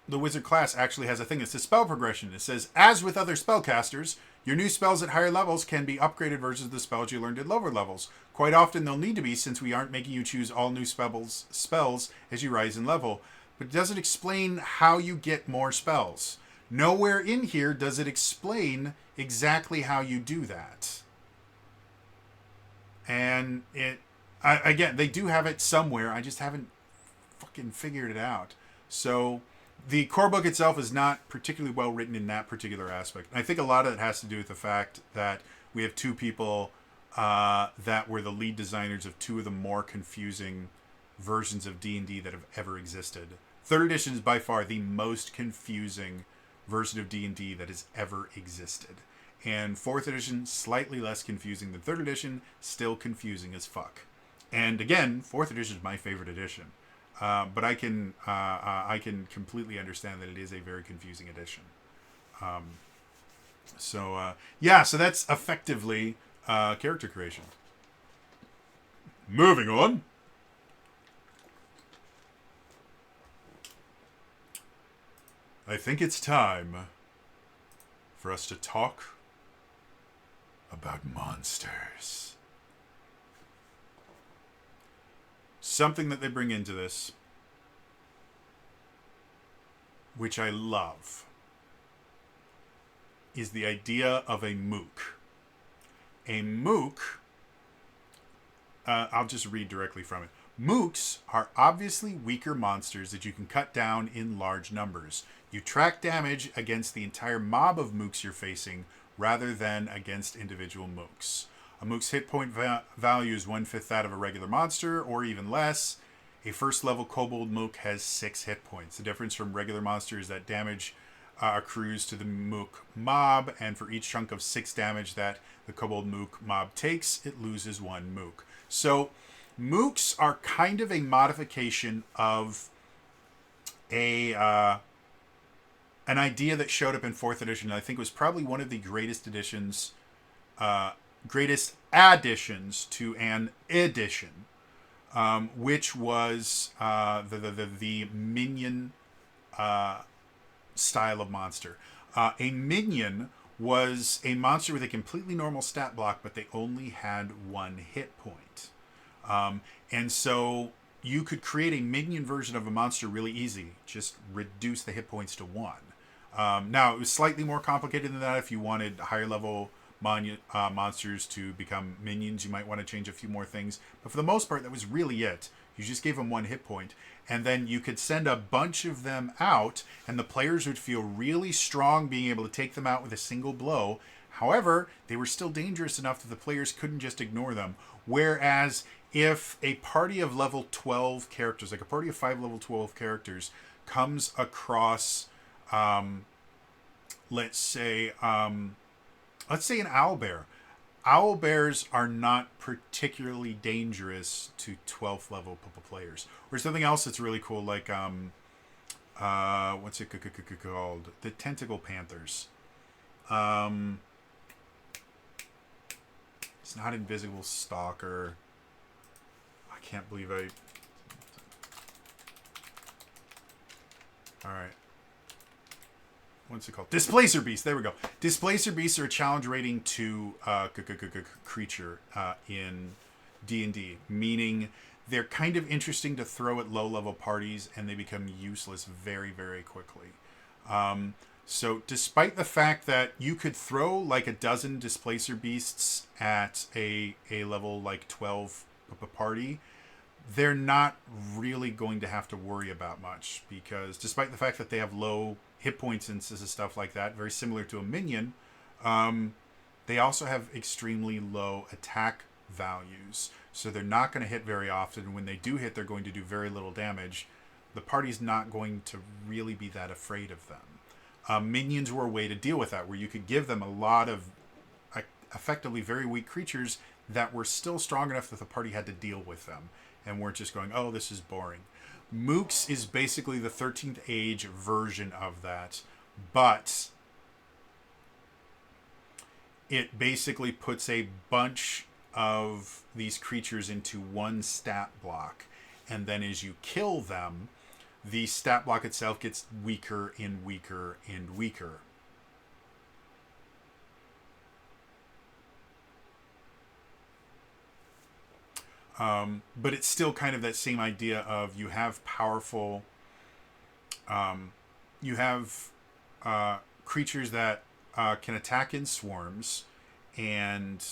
the wizard class actually has a thing that says spell progression. It says, as with other spellcasters, your new spells at higher levels can be upgraded versions of the spells you learned at lower levels. Quite often they'll need to be, since we aren't making you choose all new spells as you rise in level. But it doesn't explain how you get more spells. Nowhere in here does it explain exactly how you do that. And again, they do have it somewhere. I just haven't fucking figured it out. So the core book itself is not particularly well written in that particular aspect. And I think a lot of it has to do with the fact that we have 2 people that were the lead designers of 2 of the more confusing versions of D&D that have ever existed. 3rd edition is by far the most confusing version of D&D that has ever existed. And 4th edition, slightly less confusing than 3rd edition, still confusing as fuck. And again, 4th edition is my favorite edition. But I can completely understand that it is a very confusing edition. So that's effectively character creation. Moving on. I think it's time for us to talk about monsters. Something that they bring into this, which I love, is the idea of a mook. A mook, I'll just read directly from it. Mooks are obviously weaker monsters that you can cut down in large numbers. You track damage against the entire mob of mooks you're facing rather than against individual mooks. A mook's hit point value is 1/5 that of a regular monster, or even less. A first level kobold mook has 6 hit points. The difference from regular monsters is that damage accrues to the mook mob, and for each chunk of 6 damage that the kobold mook mob takes, it loses 1 mook. So mooks are kind of a modification of an idea that showed up in 4th edition. I think it was probably one of the greatest additions to an edition, which was the minion style of monster. A minion was a monster with a completely normal stat block, but they only had 1 hit point. And so you could create a minion version of a monster really easy. Just reduce the hit points to 1. Now, it was slightly more complicated than that. If you wanted higher level monsters to become minions, you might want to change a few more things. But for the most part, that was really it. You just gave them 1 hit point. And then you could send a bunch of them out, and the players would feel really strong being able to take them out with a single blow. However, they were still dangerous enough that the players couldn't just ignore them. Whereas if a party of level 12 characters, like a party of 5 level 12 characters, comes across, let's say an owlbear. Owlbears are not particularly dangerous to 12th level players. Or something else that's really cool, like what's it called? The tentacle panthers. It's not invisible stalker. I can't believe I. All right. What's it called? Displacer Beast. There we go. Displacer Beasts are a challenge rating 2 creature in DnD, meaning they're kind of interesting to throw at low-level parties, and they become useless very, very quickly. So despite the fact that you could throw like a dozen Displacer Beasts at a level like 12 party, they're not really going to have to worry about much, because despite the fact that they have low hit points and stuff like that, very similar to a minion, they also have extremely low attack values. So they're not going to hit very often. When they do hit, they're going to do very little damage. The party's not going to really be that afraid of them. Minions were a way to deal with that, where you could give them a lot of effectively very weak creatures that were still strong enough that the party had to deal with them and weren't just going, oh, this is boring. Mooks is basically the 13th Age version of that, but it basically puts a bunch of these creatures into 1 stat block, and then as you kill them, the stat block itself gets weaker and weaker and weaker. But it's still kind of that same idea of you have powerful, creatures that can attack in swarms, and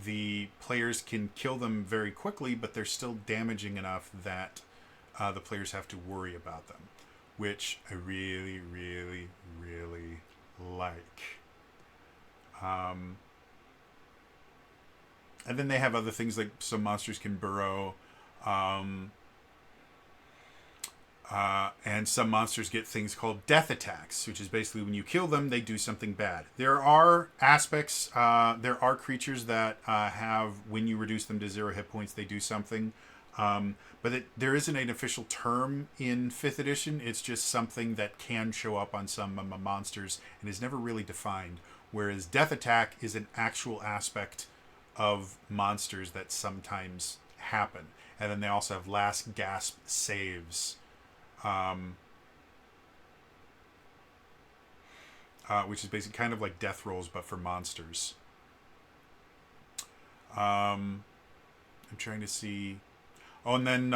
the players can kill them very quickly, but they're still damaging enough that the players have to worry about them, which I really, really, really like. And then they have other things like some monsters can burrow. And some monsters get things called death attacks, which is basically when you kill them, they do something bad. There are aspects, there are creatures that have, when you reduce them to 0 hit points, they do something. But there isn't an official term in 5th edition. It's just something that can show up on some monsters and is never really defined. Whereas death attack is an actual aspect of monsters that sometimes happen. And then they also have last gasp saves. Which is basically kind of like death rolls, but for monsters. I'm trying to see. Oh, and then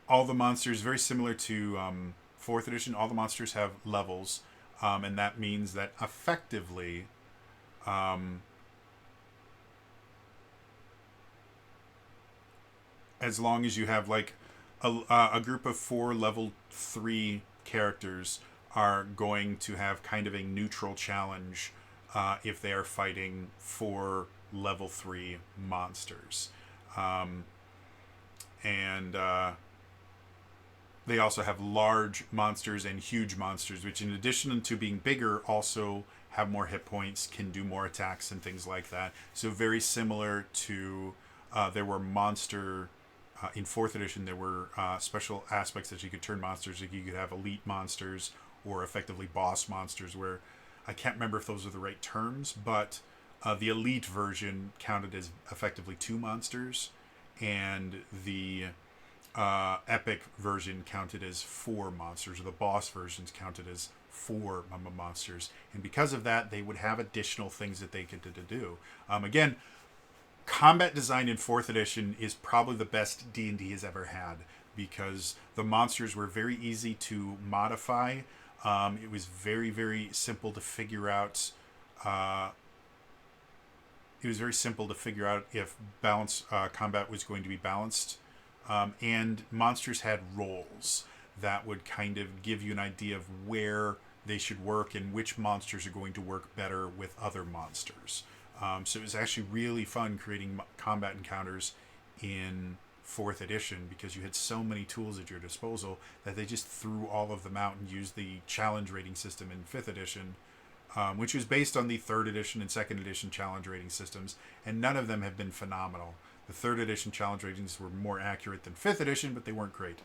all the monsters, very similar to 4th edition, all the monsters have levels, and that means that effectively, as long as you have like a group of 4 level 3 characters are going to have kind of a neutral challenge if they are fighting 4 level 3 monsters. And they also have large monsters and huge monsters, which in addition to being bigger also have more hit points, can do more attacks and things like that. So very similar to there were monster in 4th edition, there were special aspects that you could turn monsters. Like you could have elite monsters or effectively boss monsters, where I can't remember if those are the right terms, but the elite version counted as effectively 2 monsters, and the epic version counted as 4 monsters, or the boss versions counted as 4 monsters. And because of that, they would have additional things that they could do. Again, combat design in 4th edition is probably the best D&D has ever had, because the monsters were very easy to modify. It was very, very simple to figure out. It was very simple to figure out if combat was going to be balanced. And monsters had roles that would kind of give you an idea of where they should work and which monsters are going to work better with other monsters. So it was actually really fun creating combat encounters in 4th edition, because you had so many tools at your disposal that they just threw all of them out and used the challenge rating system in 5th edition, which was based on the 3rd edition and 2nd edition challenge rating systems, and none of them have been phenomenal. The 3rd edition challenge ratings were more accurate than 5th edition, but they weren't great.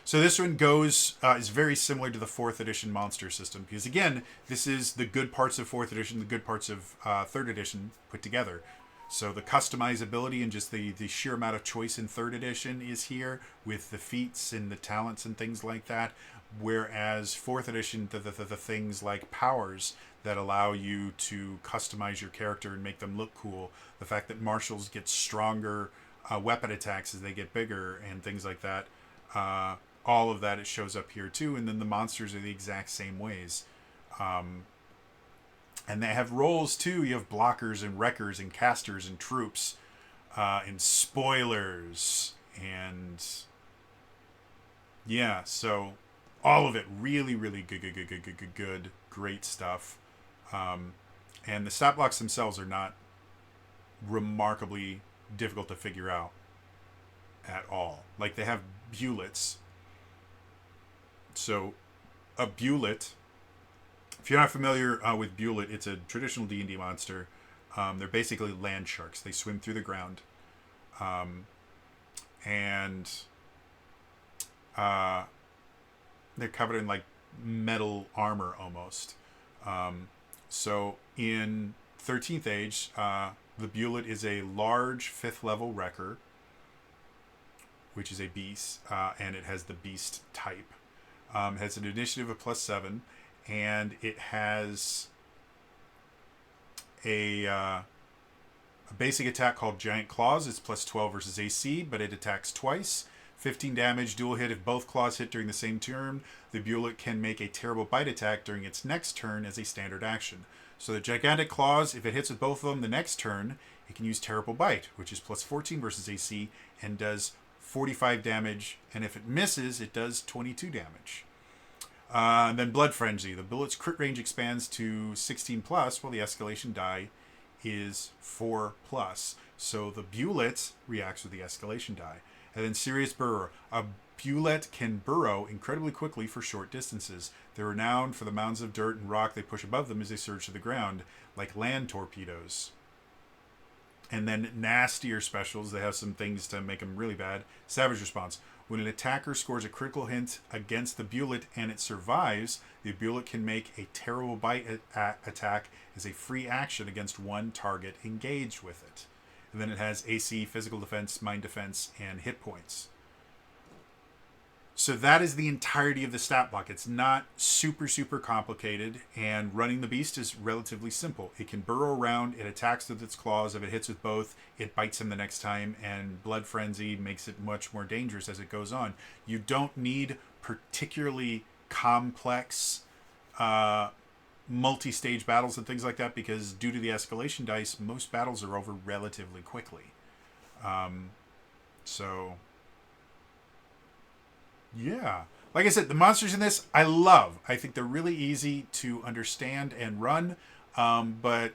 So this one is very similar to the 4th edition monster system, because again, this is the good parts of 4th edition, the good parts of 3rd edition put together. So the customizability and just the sheer amount of choice in 3rd edition is here, with the feats and the talents and things like that. Whereas 4th edition, the things like powers that allow you to customize your character and make them look cool, the fact that martials get stronger weapon attacks as they get bigger and things like that, all of that, it shows up here too. And then the monsters are the exact same ways. And they have roles too. You have blockers and wreckers and casters and troops and spoilers. And yeah, so all of it really, really good, great stuff. And the stat blocks themselves are not remarkably difficult to figure out at all. Like, they have bullets. So a bullet, if you're not familiar with bullet, it's a traditional D&D monster. They're basically land sharks. They swim through the ground. And they're covered in like metal armor almost. So in 13th Age, the bullet is a large 5th level wrecker, which is a beast, and it has the beast type. It has an initiative of +7, and it has a basic attack called Giant Claws. It's +12 versus AC, but it attacks twice. 15 damage, dual hit if both claws hit during the same turn. The bullet can make a terrible bite attack during its next turn as a standard action. So the Gigantic Claws, if it hits with both of them the next turn, it can use Terrible Bite, which is +14 versus AC, and does 45 damage, and if it misses, it does 22 damage. And then Blood Frenzy. The bullet's crit range expands to 16+, while the escalation die is 4+. So the Bullet reacts with the escalation die. And then Serious Burrower. A Bullet can burrow incredibly quickly for short distances. They're renowned for the mounds of dirt and rock they push above them as they surge to the ground, like land torpedoes. And then nastier specials, they have some things to make them really bad. Savage Response. When an attacker scores a critical hit against the Bullet and it survives, the Bullet can make a terrible bite attack as a free action against one target engaged with it. And then it has AC, physical defense, mind defense, and hit points. So that is the entirety of the stat block. It's not super, super complicated, and running the beast is relatively simple. It can burrow around, it attacks with its claws. If it hits with both, it bites him the next time, and Blood Frenzy makes it much more dangerous as it goes on. You don't need particularly complex multi-stage battles and things like that, because due to the escalation dice, most battles are over relatively quickly. So... yeah. Like I said, the monsters in this, I love. I think they're really easy to understand and run. But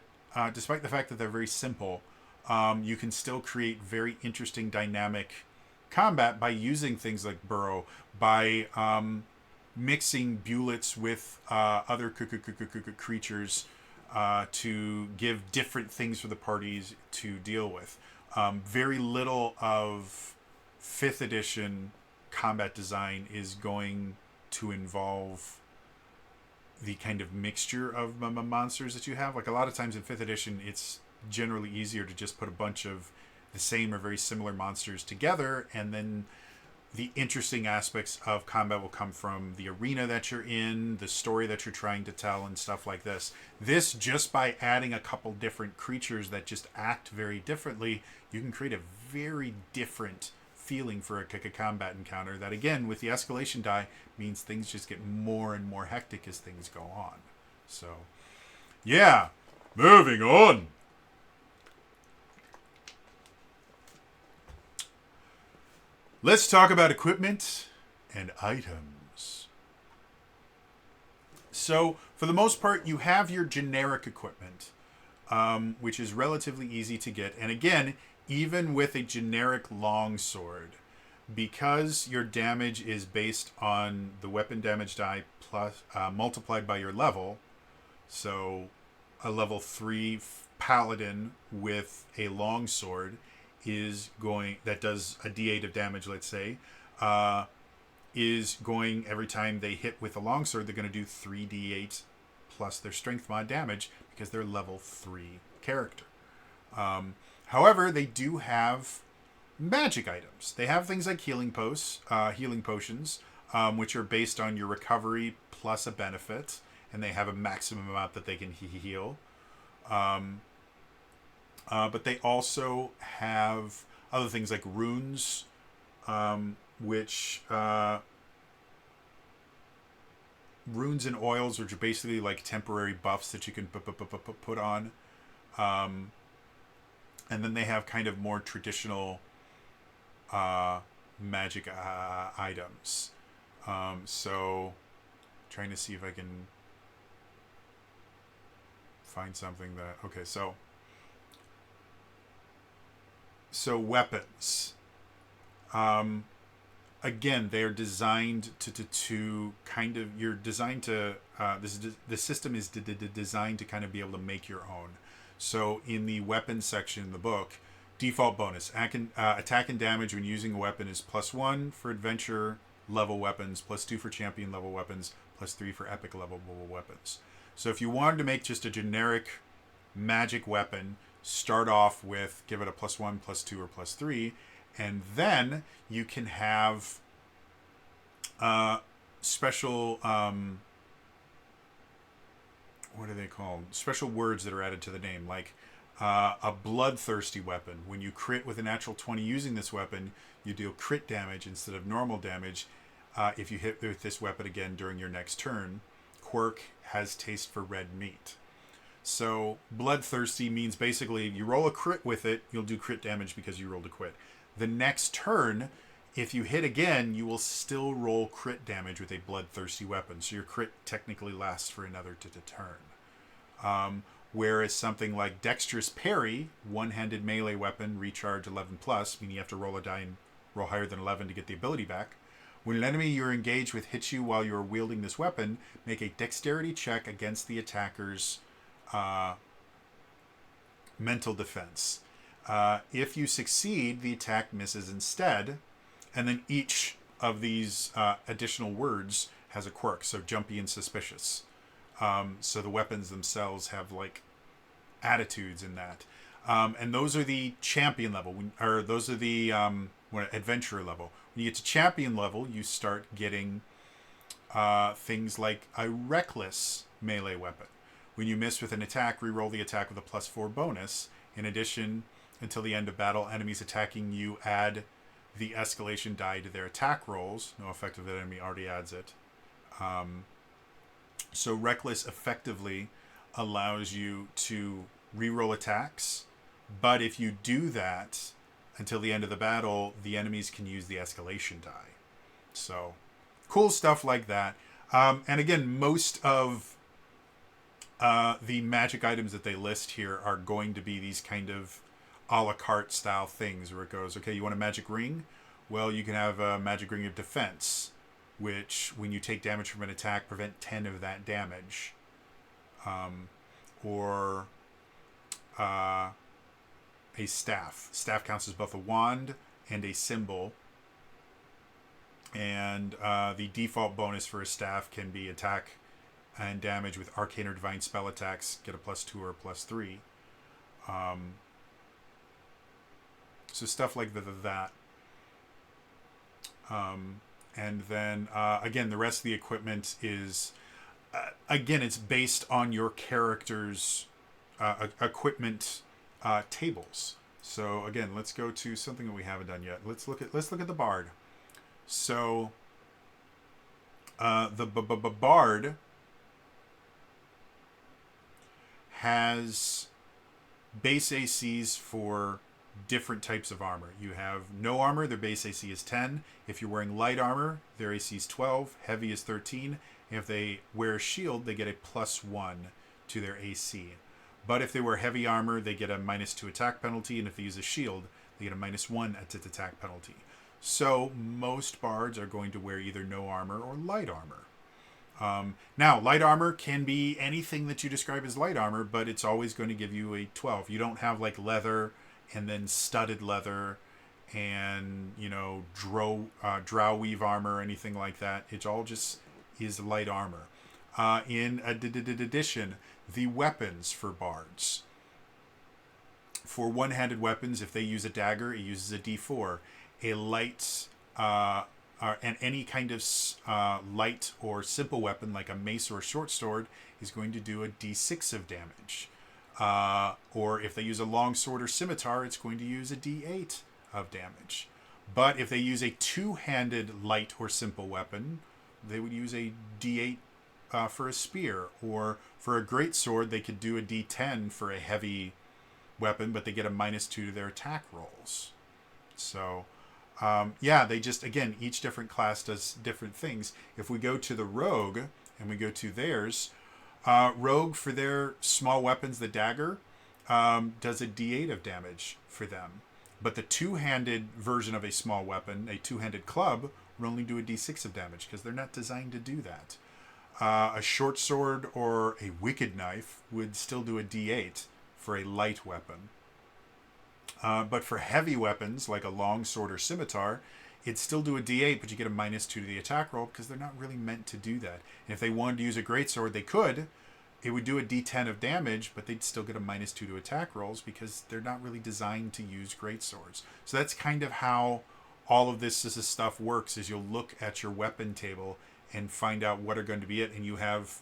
despite the fact that they're very simple, you can still create very interesting dynamic combat by using things like Burrow, by mixing Bullets with other creatures to give different things for the parties to deal with. Very little of 5th edition combat design is going to involve the kind of mixture of monsters that you have. Like a lot of times in 5th edition, it's generally easier to just put a bunch of the same or very similar monsters together, and then the interesting aspects of combat will come from the arena that you're in, the story that you're trying to tell, and stuff like this. This, just by adding a couple different creatures that just act very differently, you can create a very different feeling for a combat encounter that, again, with the escalation die, means things just get more and more hectic as things go on. So, yeah, moving on. Let's talk about equipment and items. So, for the most part, you have your generic equipment, which is relatively easy to get. And again, even with a generic longsword, because your damage is based on the weapon damage die plus multiplied by your level, so a level 3 paladin with a longsword is going, that does a d8 of damage, let's say, is going, every time they hit with a longsword, they're going to do 3d8 plus their strength mod damage because they're level 3 character. However, they do have magic items. They have things like healing potions, which are based on your recovery plus a benefit, and they have a maximum amount that they can heal. But they also have other things like runes, which runes and oils, which are basically like temporary buffs that you can put on. And then they have kind of more traditional magic items. So, trying to see if I can find something that... Okay, so weapons. Again, they are designed to kind of... You're designed to... the system is designed to kind of be able to make your own. So in the weapons section in the book, default bonus, attack and damage when using a weapon is +1 for adventure level weapons, +2 for champion level weapons, +3 for epic level weapons. So if you wanted to make just a generic magic weapon, start off with, give it a +1, +2, or +3, and then you can have special... what are they called? Special words that are added to the name, like a bloodthirsty weapon. When you crit with a natural 20 using this weapon, you deal crit damage instead of normal damage if you hit with this weapon again during your next turn. Quirk has taste for red meat. So bloodthirsty means basically you roll a crit with it, you'll do crit damage because you rolled a crit. The next turn, if you hit again, you will still roll crit damage with a bloodthirsty weapon. So your crit technically lasts for another turn. Whereas something like Dexterous Parry, one-handed melee weapon, recharge 11 plus, meaning you have to roll a die and roll higher than 11 to get the ability back. When an enemy you're engaged with hits you while you're wielding this weapon, make a dexterity check against the attacker's mental defense. If you succeed, the attack misses instead, and then each of these additional words has a quirk, so jumpy and suspicious. So the weapons themselves have like attitudes in that. And those are the champion level, or those are the adventurer level. When you get to champion level, you start getting things like a reckless melee weapon. When you miss with an attack, reroll the attack with a +4 bonus. In addition, until the end of battle, enemies attacking you add the escalation die to their attack rolls. No effect of that enemy already adds it. So reckless effectively allows you to reroll attacks, but if you do that until the end of the battle, the enemies can use the escalation die. So cool stuff like that. And again, most of the magic items that they list here are going to be these kind of a la carte style things where it goes, okay, you want a magic ring? Well, you can have a magic ring of defense, which when you take damage from an attack, prevent 10 of that damage. Or a staff. Staff counts as both a wand and a symbol. And the default bonus for a staff can be attack and damage with arcane or divine spell attacks. Get a +2 or a +3. So stuff like that. And then, again, the rest of the equipment is, again, it's based on your character's equipment tables. So again, let's go to something that we haven't done yet. Let's look at the bard. So the bard has base ACs for different types of armor. You have no armor, their base AC is 10. If you're wearing light armor, their AC is 12. Heavy is 13. And if they wear a shield, they get a +1 to their AC. But if they wear heavy armor, they get a -2 attack penalty. And if they use a shield, they get a -1 attack penalty. So most bards are going to wear either no armor or light armor. Now, light armor can be anything that you describe as light armor, but it's always going to give you a 12. You don't have like leather and then studded leather and, you know, drow weave armor or anything like that. It all just is light armor. In addition, the weapons for bards. For one-handed weapons, if they use a dagger, it uses a D4. A light... and any kind of light or simple weapon like a mace or a short sword is going to do a d6 of damage. Or if they use a long sword or scimitar, it's going to use a d8 of damage. But if they use a two-handed light or simple weapon, they would use a d8 for a spear. Or for a great sword, they could do a d10 for a heavy weapon, but they get a -2 to their attack rolls. So... yeah, they just, again, each different class does different things. If we go to the rogue and we go to theirs, rogue for their small weapons, the dagger, does a d8 of damage for them. But the two-handed version of a small weapon, a two-handed club, will only do a d6 of damage because they're not designed to do that. A short sword or a wicked knife would still do a d8 for a light weapon. But for heavy weapons, like a long sword or scimitar, it'd still do a d8, but you get a -2 to the attack roll because they're not really meant to do that. And if they wanted to use a greatsword, they could. It would do a d10 of damage, but they'd still get a -2 to attack rolls because they're not really designed to use greatswords. So that's kind of how all of this stuff works, is you'll look at your weapon table and find out what are going to be it, and you have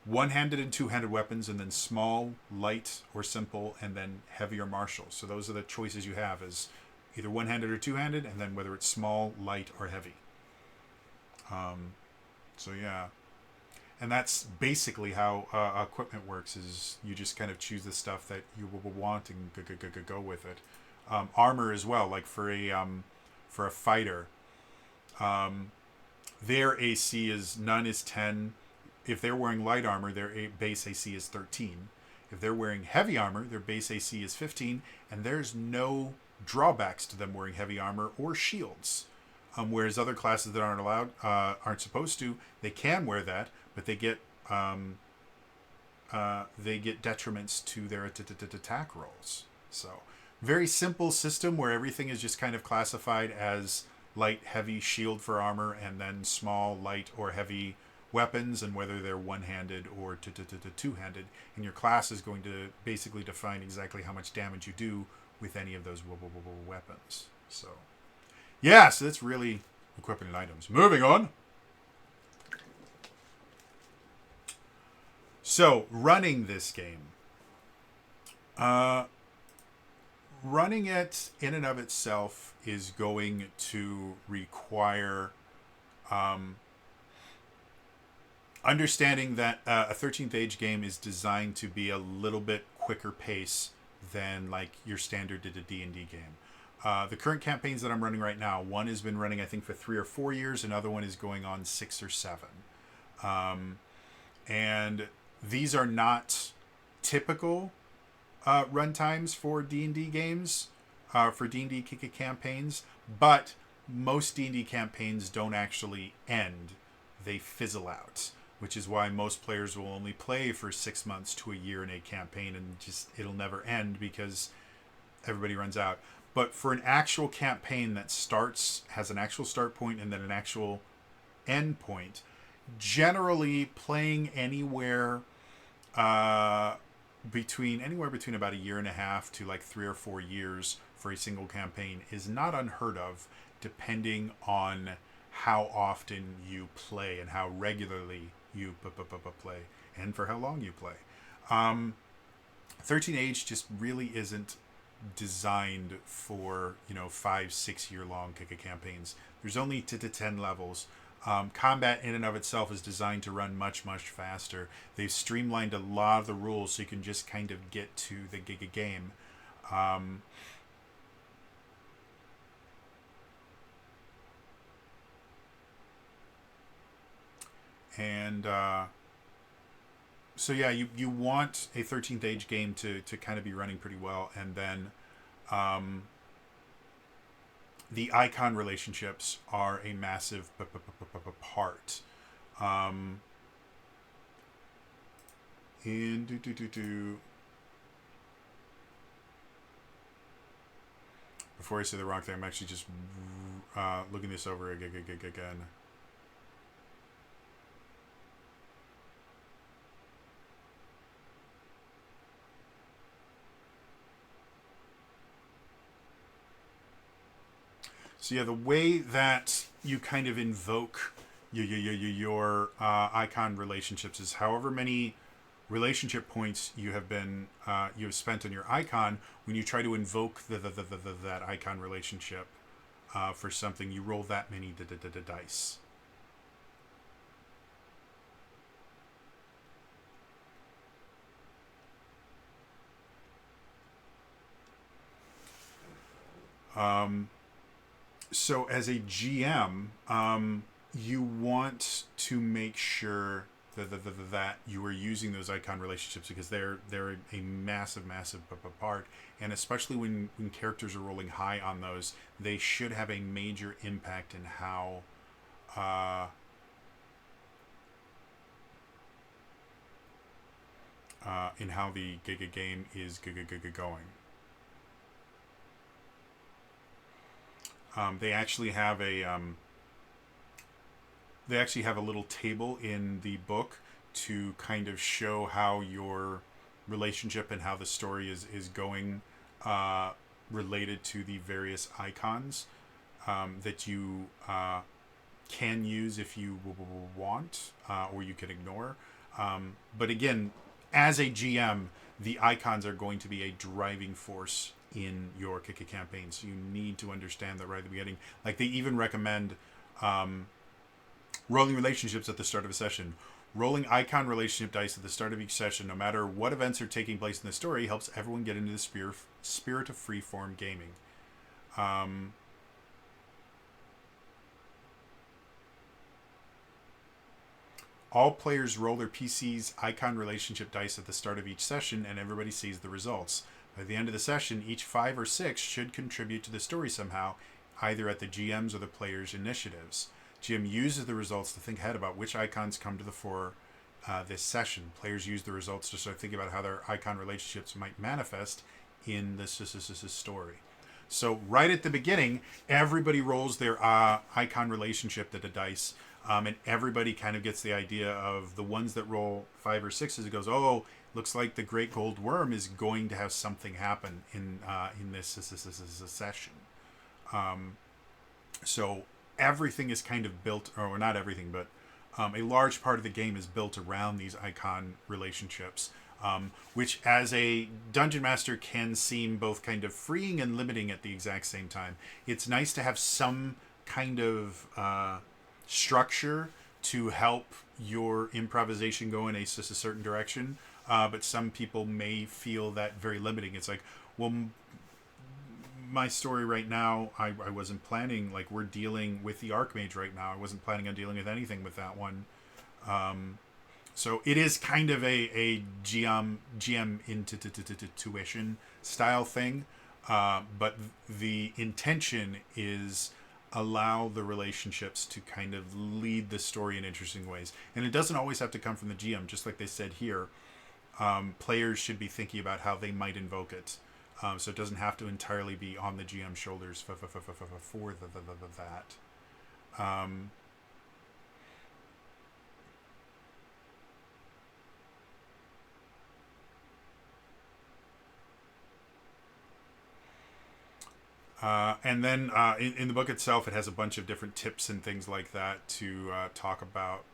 one-handed and two-handed weapons, and then small, light, or simple, and then heavy or martial. So those are the choices you have, is either one-handed or two-handed, and then whether it's small, light, or heavy. So yeah. And that's basically how equipment works, is you just kind of choose the stuff that you will want and go with it. Armor as well, like for a fighter, their AC is, none is 10. If they're wearing light armor, their base AC is 13. If they're wearing heavy armor, their base AC is 15, and there's no drawbacks to them wearing heavy armor or shields. Whereas other classes that aren't allowed, aren't supposed to, they can wear that, but they get detriments to their attack rolls. So, very simple system where everything is just kind of classified as light, heavy, shield for armor, and then small, light, or heavy weapons, and whether they're one-handed or two-handed. And your class is going to basically define exactly how much damage you do with any of those weapons. So, yeah, so that's really equipment and items. Moving on. So, running this game. Running it in and of itself is going to require understanding that a 13th Age game is designed to be a little bit quicker pace than like your standard D&D game. The current campaigns that I'm running right now, one has been running I think for 3 or 4 years, another one is going on 6 or 7. And these are not typical run times for D&D games, for D&D campaigns, but most D&D campaigns don't actually end. They fizzle out, which is why most players will only play for 6 months to a year in a campaign, and just it'll never end because everybody runs out. But for an actual campaign that has an actual start point and then an actual end point, generally playing anywhere between about a year and a half to like 3 or 4 years for a single campaign is not unheard of, depending on how often you play and how regularly you play and for how long you play. 13 Age just really isn't designed for 5-6 year long campaigns. There's only 10 levels. Combat in and of itself is designed to run much faster. They've streamlined a lot of the rules so you can just kind of get to the game. So yeah, you want a 13th Age game to kind of be running pretty well, and then the icon relationships are a massive part. Before I say the wrong thing, I'm actually just looking this over again. So yeah, the way that you kind of invoke your icon relationships is however many relationship points you have spent on your icon. When you try to invoke that icon relationship for something, you roll that many dice. So as a GM, you want to make sure that you are using those icon relationships, because they're a massive part, and especially when characters are rolling high on those, they should have a major impact in how the game is going. They actually have a little table in the book to kind of show how your relationship and how the story is going related to the various icons that you can use if you want, or you can ignore. But again, as a GM, the icons are going to be a driving force in your campaign, so you need to understand that right at the beginning. Like, they even recommend rolling relationships at the start of a session. Rolling icon relationship dice at the start of each session, no matter what events are taking place in the story, helps everyone get into the spirit of freeform gaming. All players roll their PC's icon relationship dice at the start of each session, and everybody sees the results. By the end of the session, each 5 or 6 should contribute to the story somehow, either at the GM's or the player's initiatives. GM uses the results to think ahead about which icons come to the fore this session. Players use the results to start thinking about how their icon relationships might manifest in this story. So right at the beginning, everybody rolls their icon relationship to the dice, and everybody kind of gets the idea of the ones that roll 5 or 6s. It goes, oh, looks like the Great Gold Worm is going to have something happen in this session. So everything is kind of built, or not everything, but a large part of the game is built around these icon relationships, which as a dungeon master can seem both kind of freeing and limiting at the exact same time. It's nice to have some kind of structure to help your improvisation go in a certain direction, but some people may feel that very limiting. It's like, well, my story right now, I wasn't planning, like, we're dealing with the Archmage right now. I wasn't planning on dealing with anything with that one. So it is kind of a GM intuition style thing, but the intention is allow the relationships to kind of lead the story in interesting ways. And it doesn't always have to come from the GM, just like they said here. Players should be thinking about how they might invoke it. So it doesn't have to entirely be on the GM's shoulders for that. And then in the book itself, it has a bunch of different tips and things like that to talk about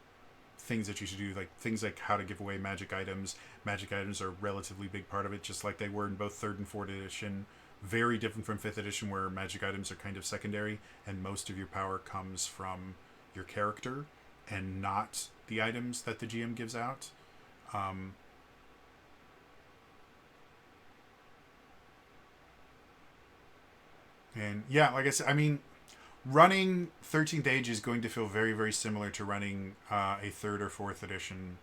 things that you should do, like things like how to give away magic items. Magic items are a relatively big part of it, just like they were in both 3rd and 4th edition. Very different from 5th edition, where magic items are kind of secondary, and most of your power comes from your character and not the items that the GM gives out. And yeah, like I said, I mean, running 13th Age is going to feel very, very similar to running a 3rd or 4th edition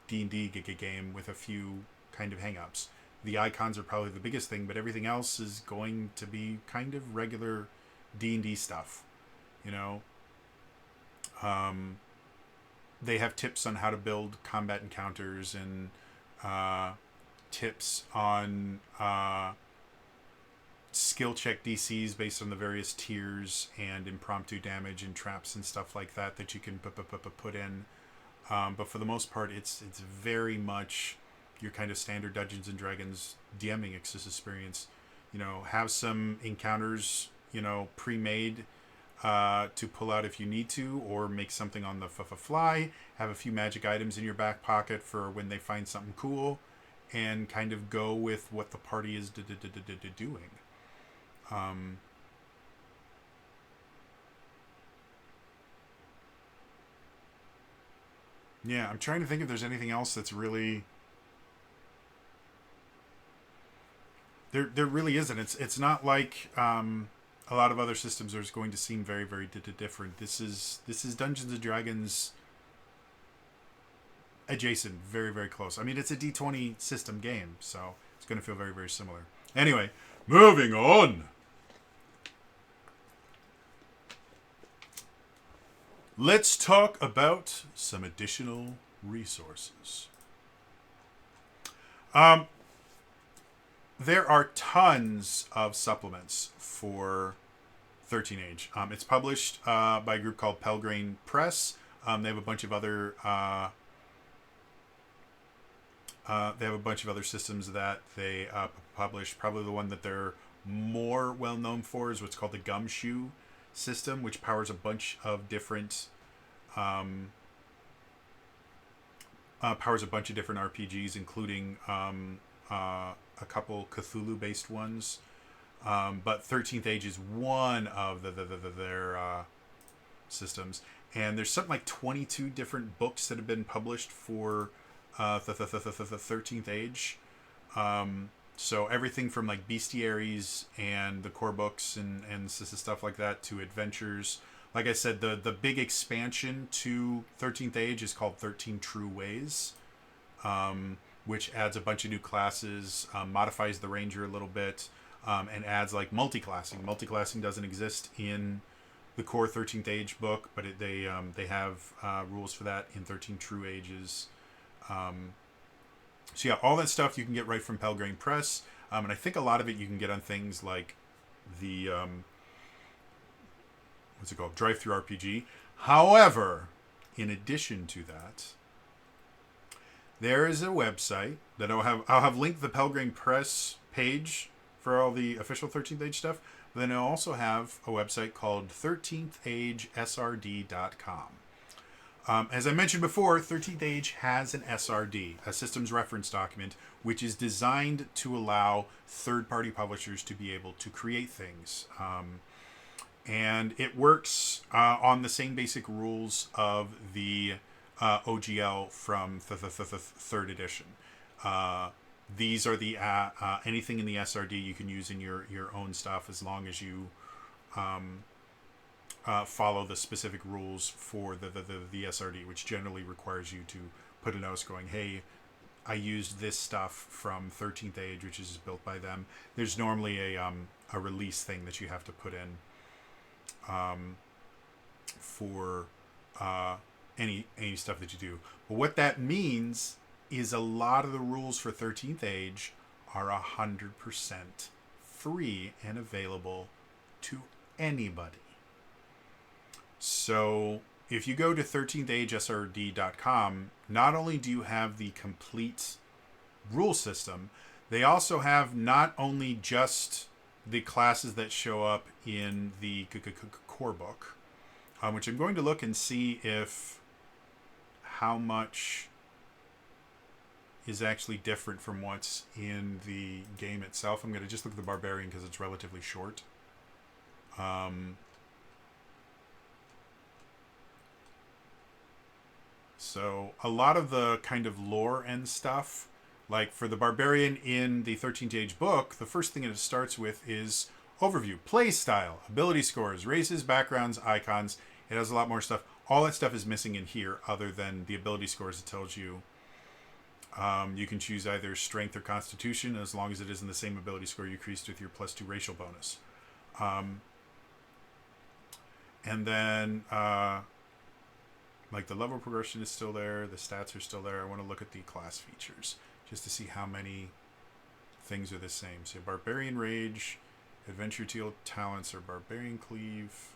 D&D game with a few kind of hang-ups. The icons are probably the biggest thing, but everything else is going to be kind of regular D&D stuff, you know. They have tips on how to build combat encounters and tips on skill check DCs based on the various tiers and impromptu damage and traps and stuff like that that you can put in. But for the most part, it's very much your kind of standard Dungeons and Dragons DMing experience. You know, have some encounters, you know, pre-made to pull out if you need to, or make something on the fly. Have a few magic items in your back pocket for when they find something cool, and kind of go with what the party is doing. Yeah, I'm trying to think if there's anything else that's really... There really isn't. It's not like a lot of other systems are going to seem very, very different. This is Dungeons and Dragons adjacent, very, very close. I mean, it's a D20 system game, so it's going to feel very, very similar. Anyway, moving on. Let's talk about some additional resources. There are tons of supplements for 13 Age. It's published by a group called Pelgrane Press. They have a bunch of other systems that they publish. Probably the one that they're more well known for is what's called the Gumshoe system, which powers a bunch of different RPGs, including a couple Cthulhu-based ones. But 13th Age is one of their systems, and there's something like 22 different books that have been published for the 13th Age. So everything from like bestiaries and the core books and stuff like that to adventures, like I said, the big expansion to 13th Age is called 13 True Ways, which adds a bunch of new classes, modifies the Ranger a little bit, and adds like multi-classing. Multi-classing doesn't exist in the core 13th Age book, but they have rules for that in 13 True Ages. So yeah, all that stuff you can get right from Pelgrane Press, and I think a lot of it you can get on things like the what's it called, Drive-Thru RPG. However, in addition to that, there is a website that I'll have linked the Pelgrane Press page for all the official 13th Age stuff. But then I also have a website called 13thAgeSRD.com. As I mentioned before, 13th Age has an SRD, a systems reference document, which is designed to allow third-party publishers to be able to create things. And it works on the same basic rules of the OGL from the third edition. These are the anything in the SRD you can use in your own stuff as long as you follow the specific rules for the SRD, which generally requires you to put a note going, hey, I used this stuff from 13th Age, which is built by them. There's normally a release thing that you have to put in for any stuff that you do. But what that means is a lot of the rules for 13th Age are 100% free and available to anybody. So if you go to 13thAgeSRD.com, not only do you have the complete rule system, they also have not only just the classes that show up in the core book, which I'm going to look and see if how much is actually different from what's in the game itself. I'm going to just look at the Barbarian because it's relatively short. So a lot of the kind of lore and stuff, like for the Barbarian in the 13th Age book, the first thing it starts with is overview, play style, ability scores, races, backgrounds, icons. It has a lot more stuff. All that stuff is missing in here other than the ability scores. It tells you you can choose either strength or constitution as long as it is in the same ability score you increased with your +2 racial bonus. And then like the level progression is still there. The stats are still there. I want to look at the class features just to see how many things are the same. So Barbarian Rage, Adventure Teal talents are Barbarian Cleave,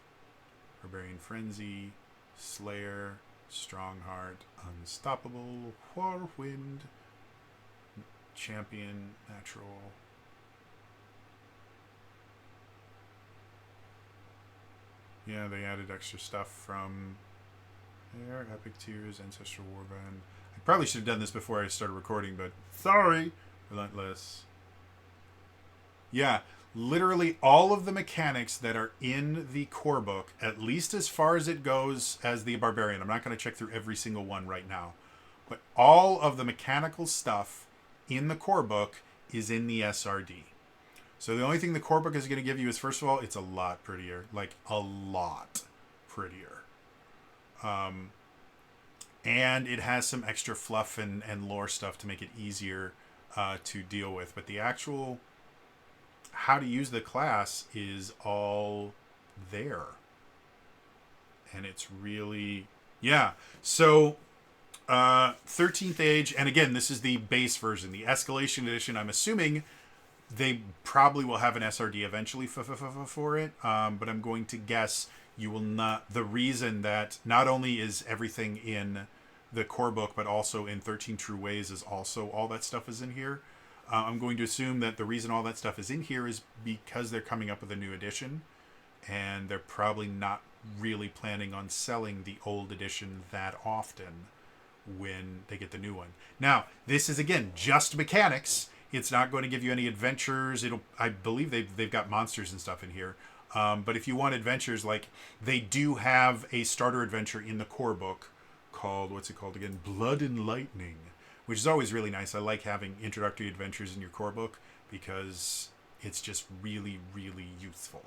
Barbarian Frenzy, Slayer, Strongheart, Unstoppable, Whirlwind, Champion, Natural. Yeah, they added extra stuff from there. Epic Tears, Ancestral Warband. I probably should have done this before I started recording, but sorry. Relentless. Yeah, literally all of the mechanics that are in the core book, at least as far as it goes as the Barbarian. I'm not going to check through every single one right now. But all of the mechanical stuff in the core book is in the SRD. So the only thing the core book is going to give you is, first of all, it's a lot prettier. Like, a lot prettier. And it has some extra fluff and lore stuff to make it easier to deal with. But the actual how to use the class is all there. And it's really, yeah. So 13th Age, and again, this is the base version. The Escalation Edition, I'm assuming they probably will have an SRD eventually for it, but I'm going to guess you will not. The reason that not only is everything in the core book, but also in 13 True Ways is also all that stuff is in here. I'm going to assume that the reason all that stuff is in here is because they're coming up with a new edition, and they're probably not really planning on selling the old edition that often when they get the new one. Now, this is, again, just mechanics. It's not going to give you any adventures. I believe they've got monsters and stuff in here. But if you want adventures, like, they do have a starter adventure in the core book called, what's it called again? Blood and Lightning, which is always really nice. I like having introductory adventures in your core book because it's just really, really useful.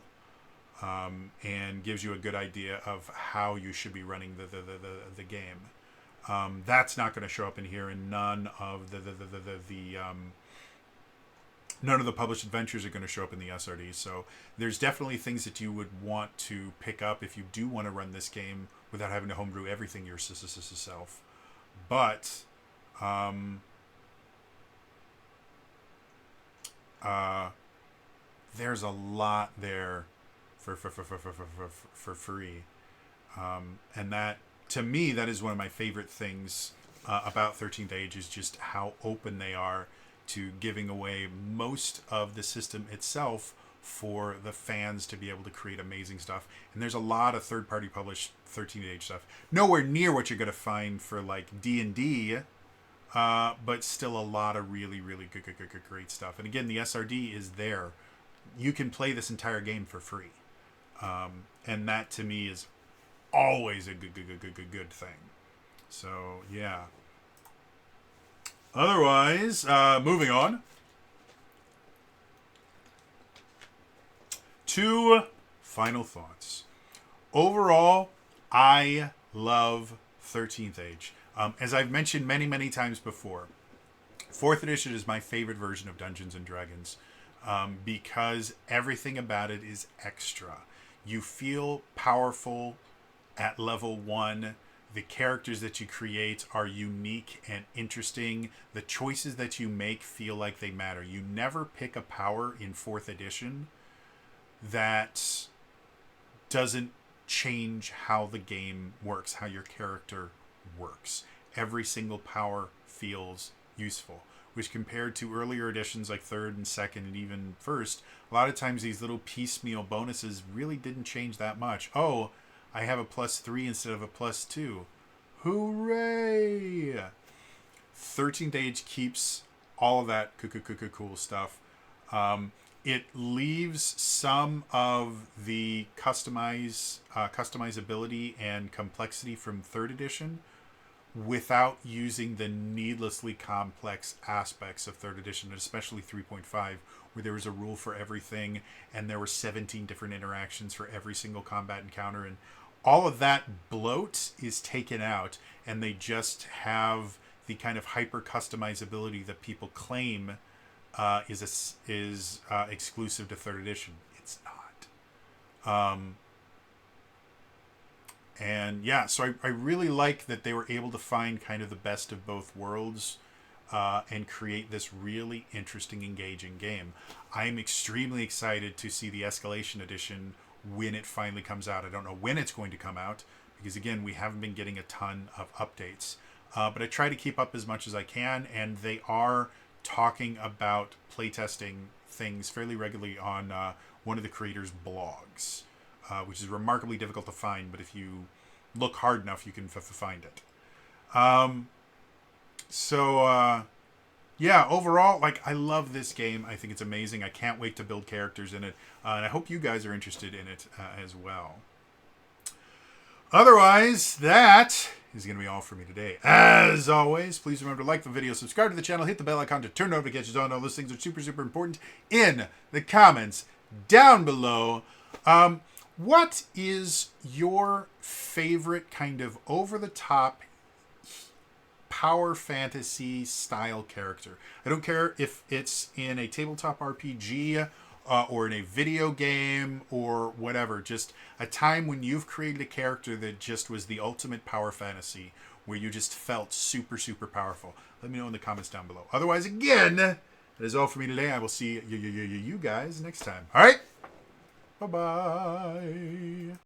and gives you a good idea of how you should be running the game. That's not going to show up in here, and none of none of the published adventures are going to show up in the SRD. So there's definitely things that you would want to pick up if you do want to run this game without having to homebrew everything yourself. But there's a lot there for free, and that, to me, that is one of my favorite things about 13th Age, is just how open they are to giving away most of the system itself for the fans to be able to create amazing stuff. And there's a lot of third-party published 13th Age stuff. Nowhere near what you're going to find for like D&D, but still a lot of really, really good, great stuff. And again, the SRD is there. You can play this entire game for free. And that, to me, is always a good thing. So, yeah. Otherwise, moving on to final thoughts. Overall, I love 13th Age. As I've mentioned many times before, 4th edition is my favorite version of Dungeons and Dragons, because everything about it is extra. You feel powerful at level 1. The characters that you create are unique and interesting. The choices that you make feel like they matter. You never pick a power in 4th edition that doesn't change how the game works, how your character works. Every single power feels useful, which, compared to earlier editions like 3rd and 2nd and even 1st, a lot of times these little piecemeal bonuses really didn't change that much. Oh, I have a +3 instead of a +2. Hooray! 13th Age keeps all of that cool stuff. It leaves some of the customizability and complexity from 3rd edition without using the needlessly complex aspects of 3rd edition, especially 3.5, where there was a rule for everything and there were 17 different interactions for every single combat encounter, and all of that bloat is taken out, and they just have the kind of hyper customizability that people claim is exclusive to 3rd edition. It's not. And yeah, so I really like that they were able to find kind of the best of both worlds and create this really interesting, engaging game. I'm extremely excited to see the Escalation Edition when it finally comes out. I don't know when it's going to come out, because again, we haven't been getting a ton of updates. But I try to keep up as much as I can, and they are talking about playtesting things fairly regularly on one of the creators' blogs, which is remarkably difficult to find, but if you look hard enough, you can find it. Yeah, overall, like, I love this game. I think it's amazing. I can't wait to build characters in it, and I hope you guys are interested in it as well. Otherwise, that is going to be all for me today. As always, please remember to like the video, subscribe to the channel, hit the bell icon to turn notifications on. All those things are super important in the comments down below. What is your favorite kind of over-the-top power fantasy style character? I don't care if it's in a tabletop RPG or in a video game or whatever. Just a time when you've created a character that just was the ultimate power fantasy, where you just felt super powerful. Let me know in the comments down below. Otherwise, again, that is all for me today. I will see you guys next time. All right? Bye-bye.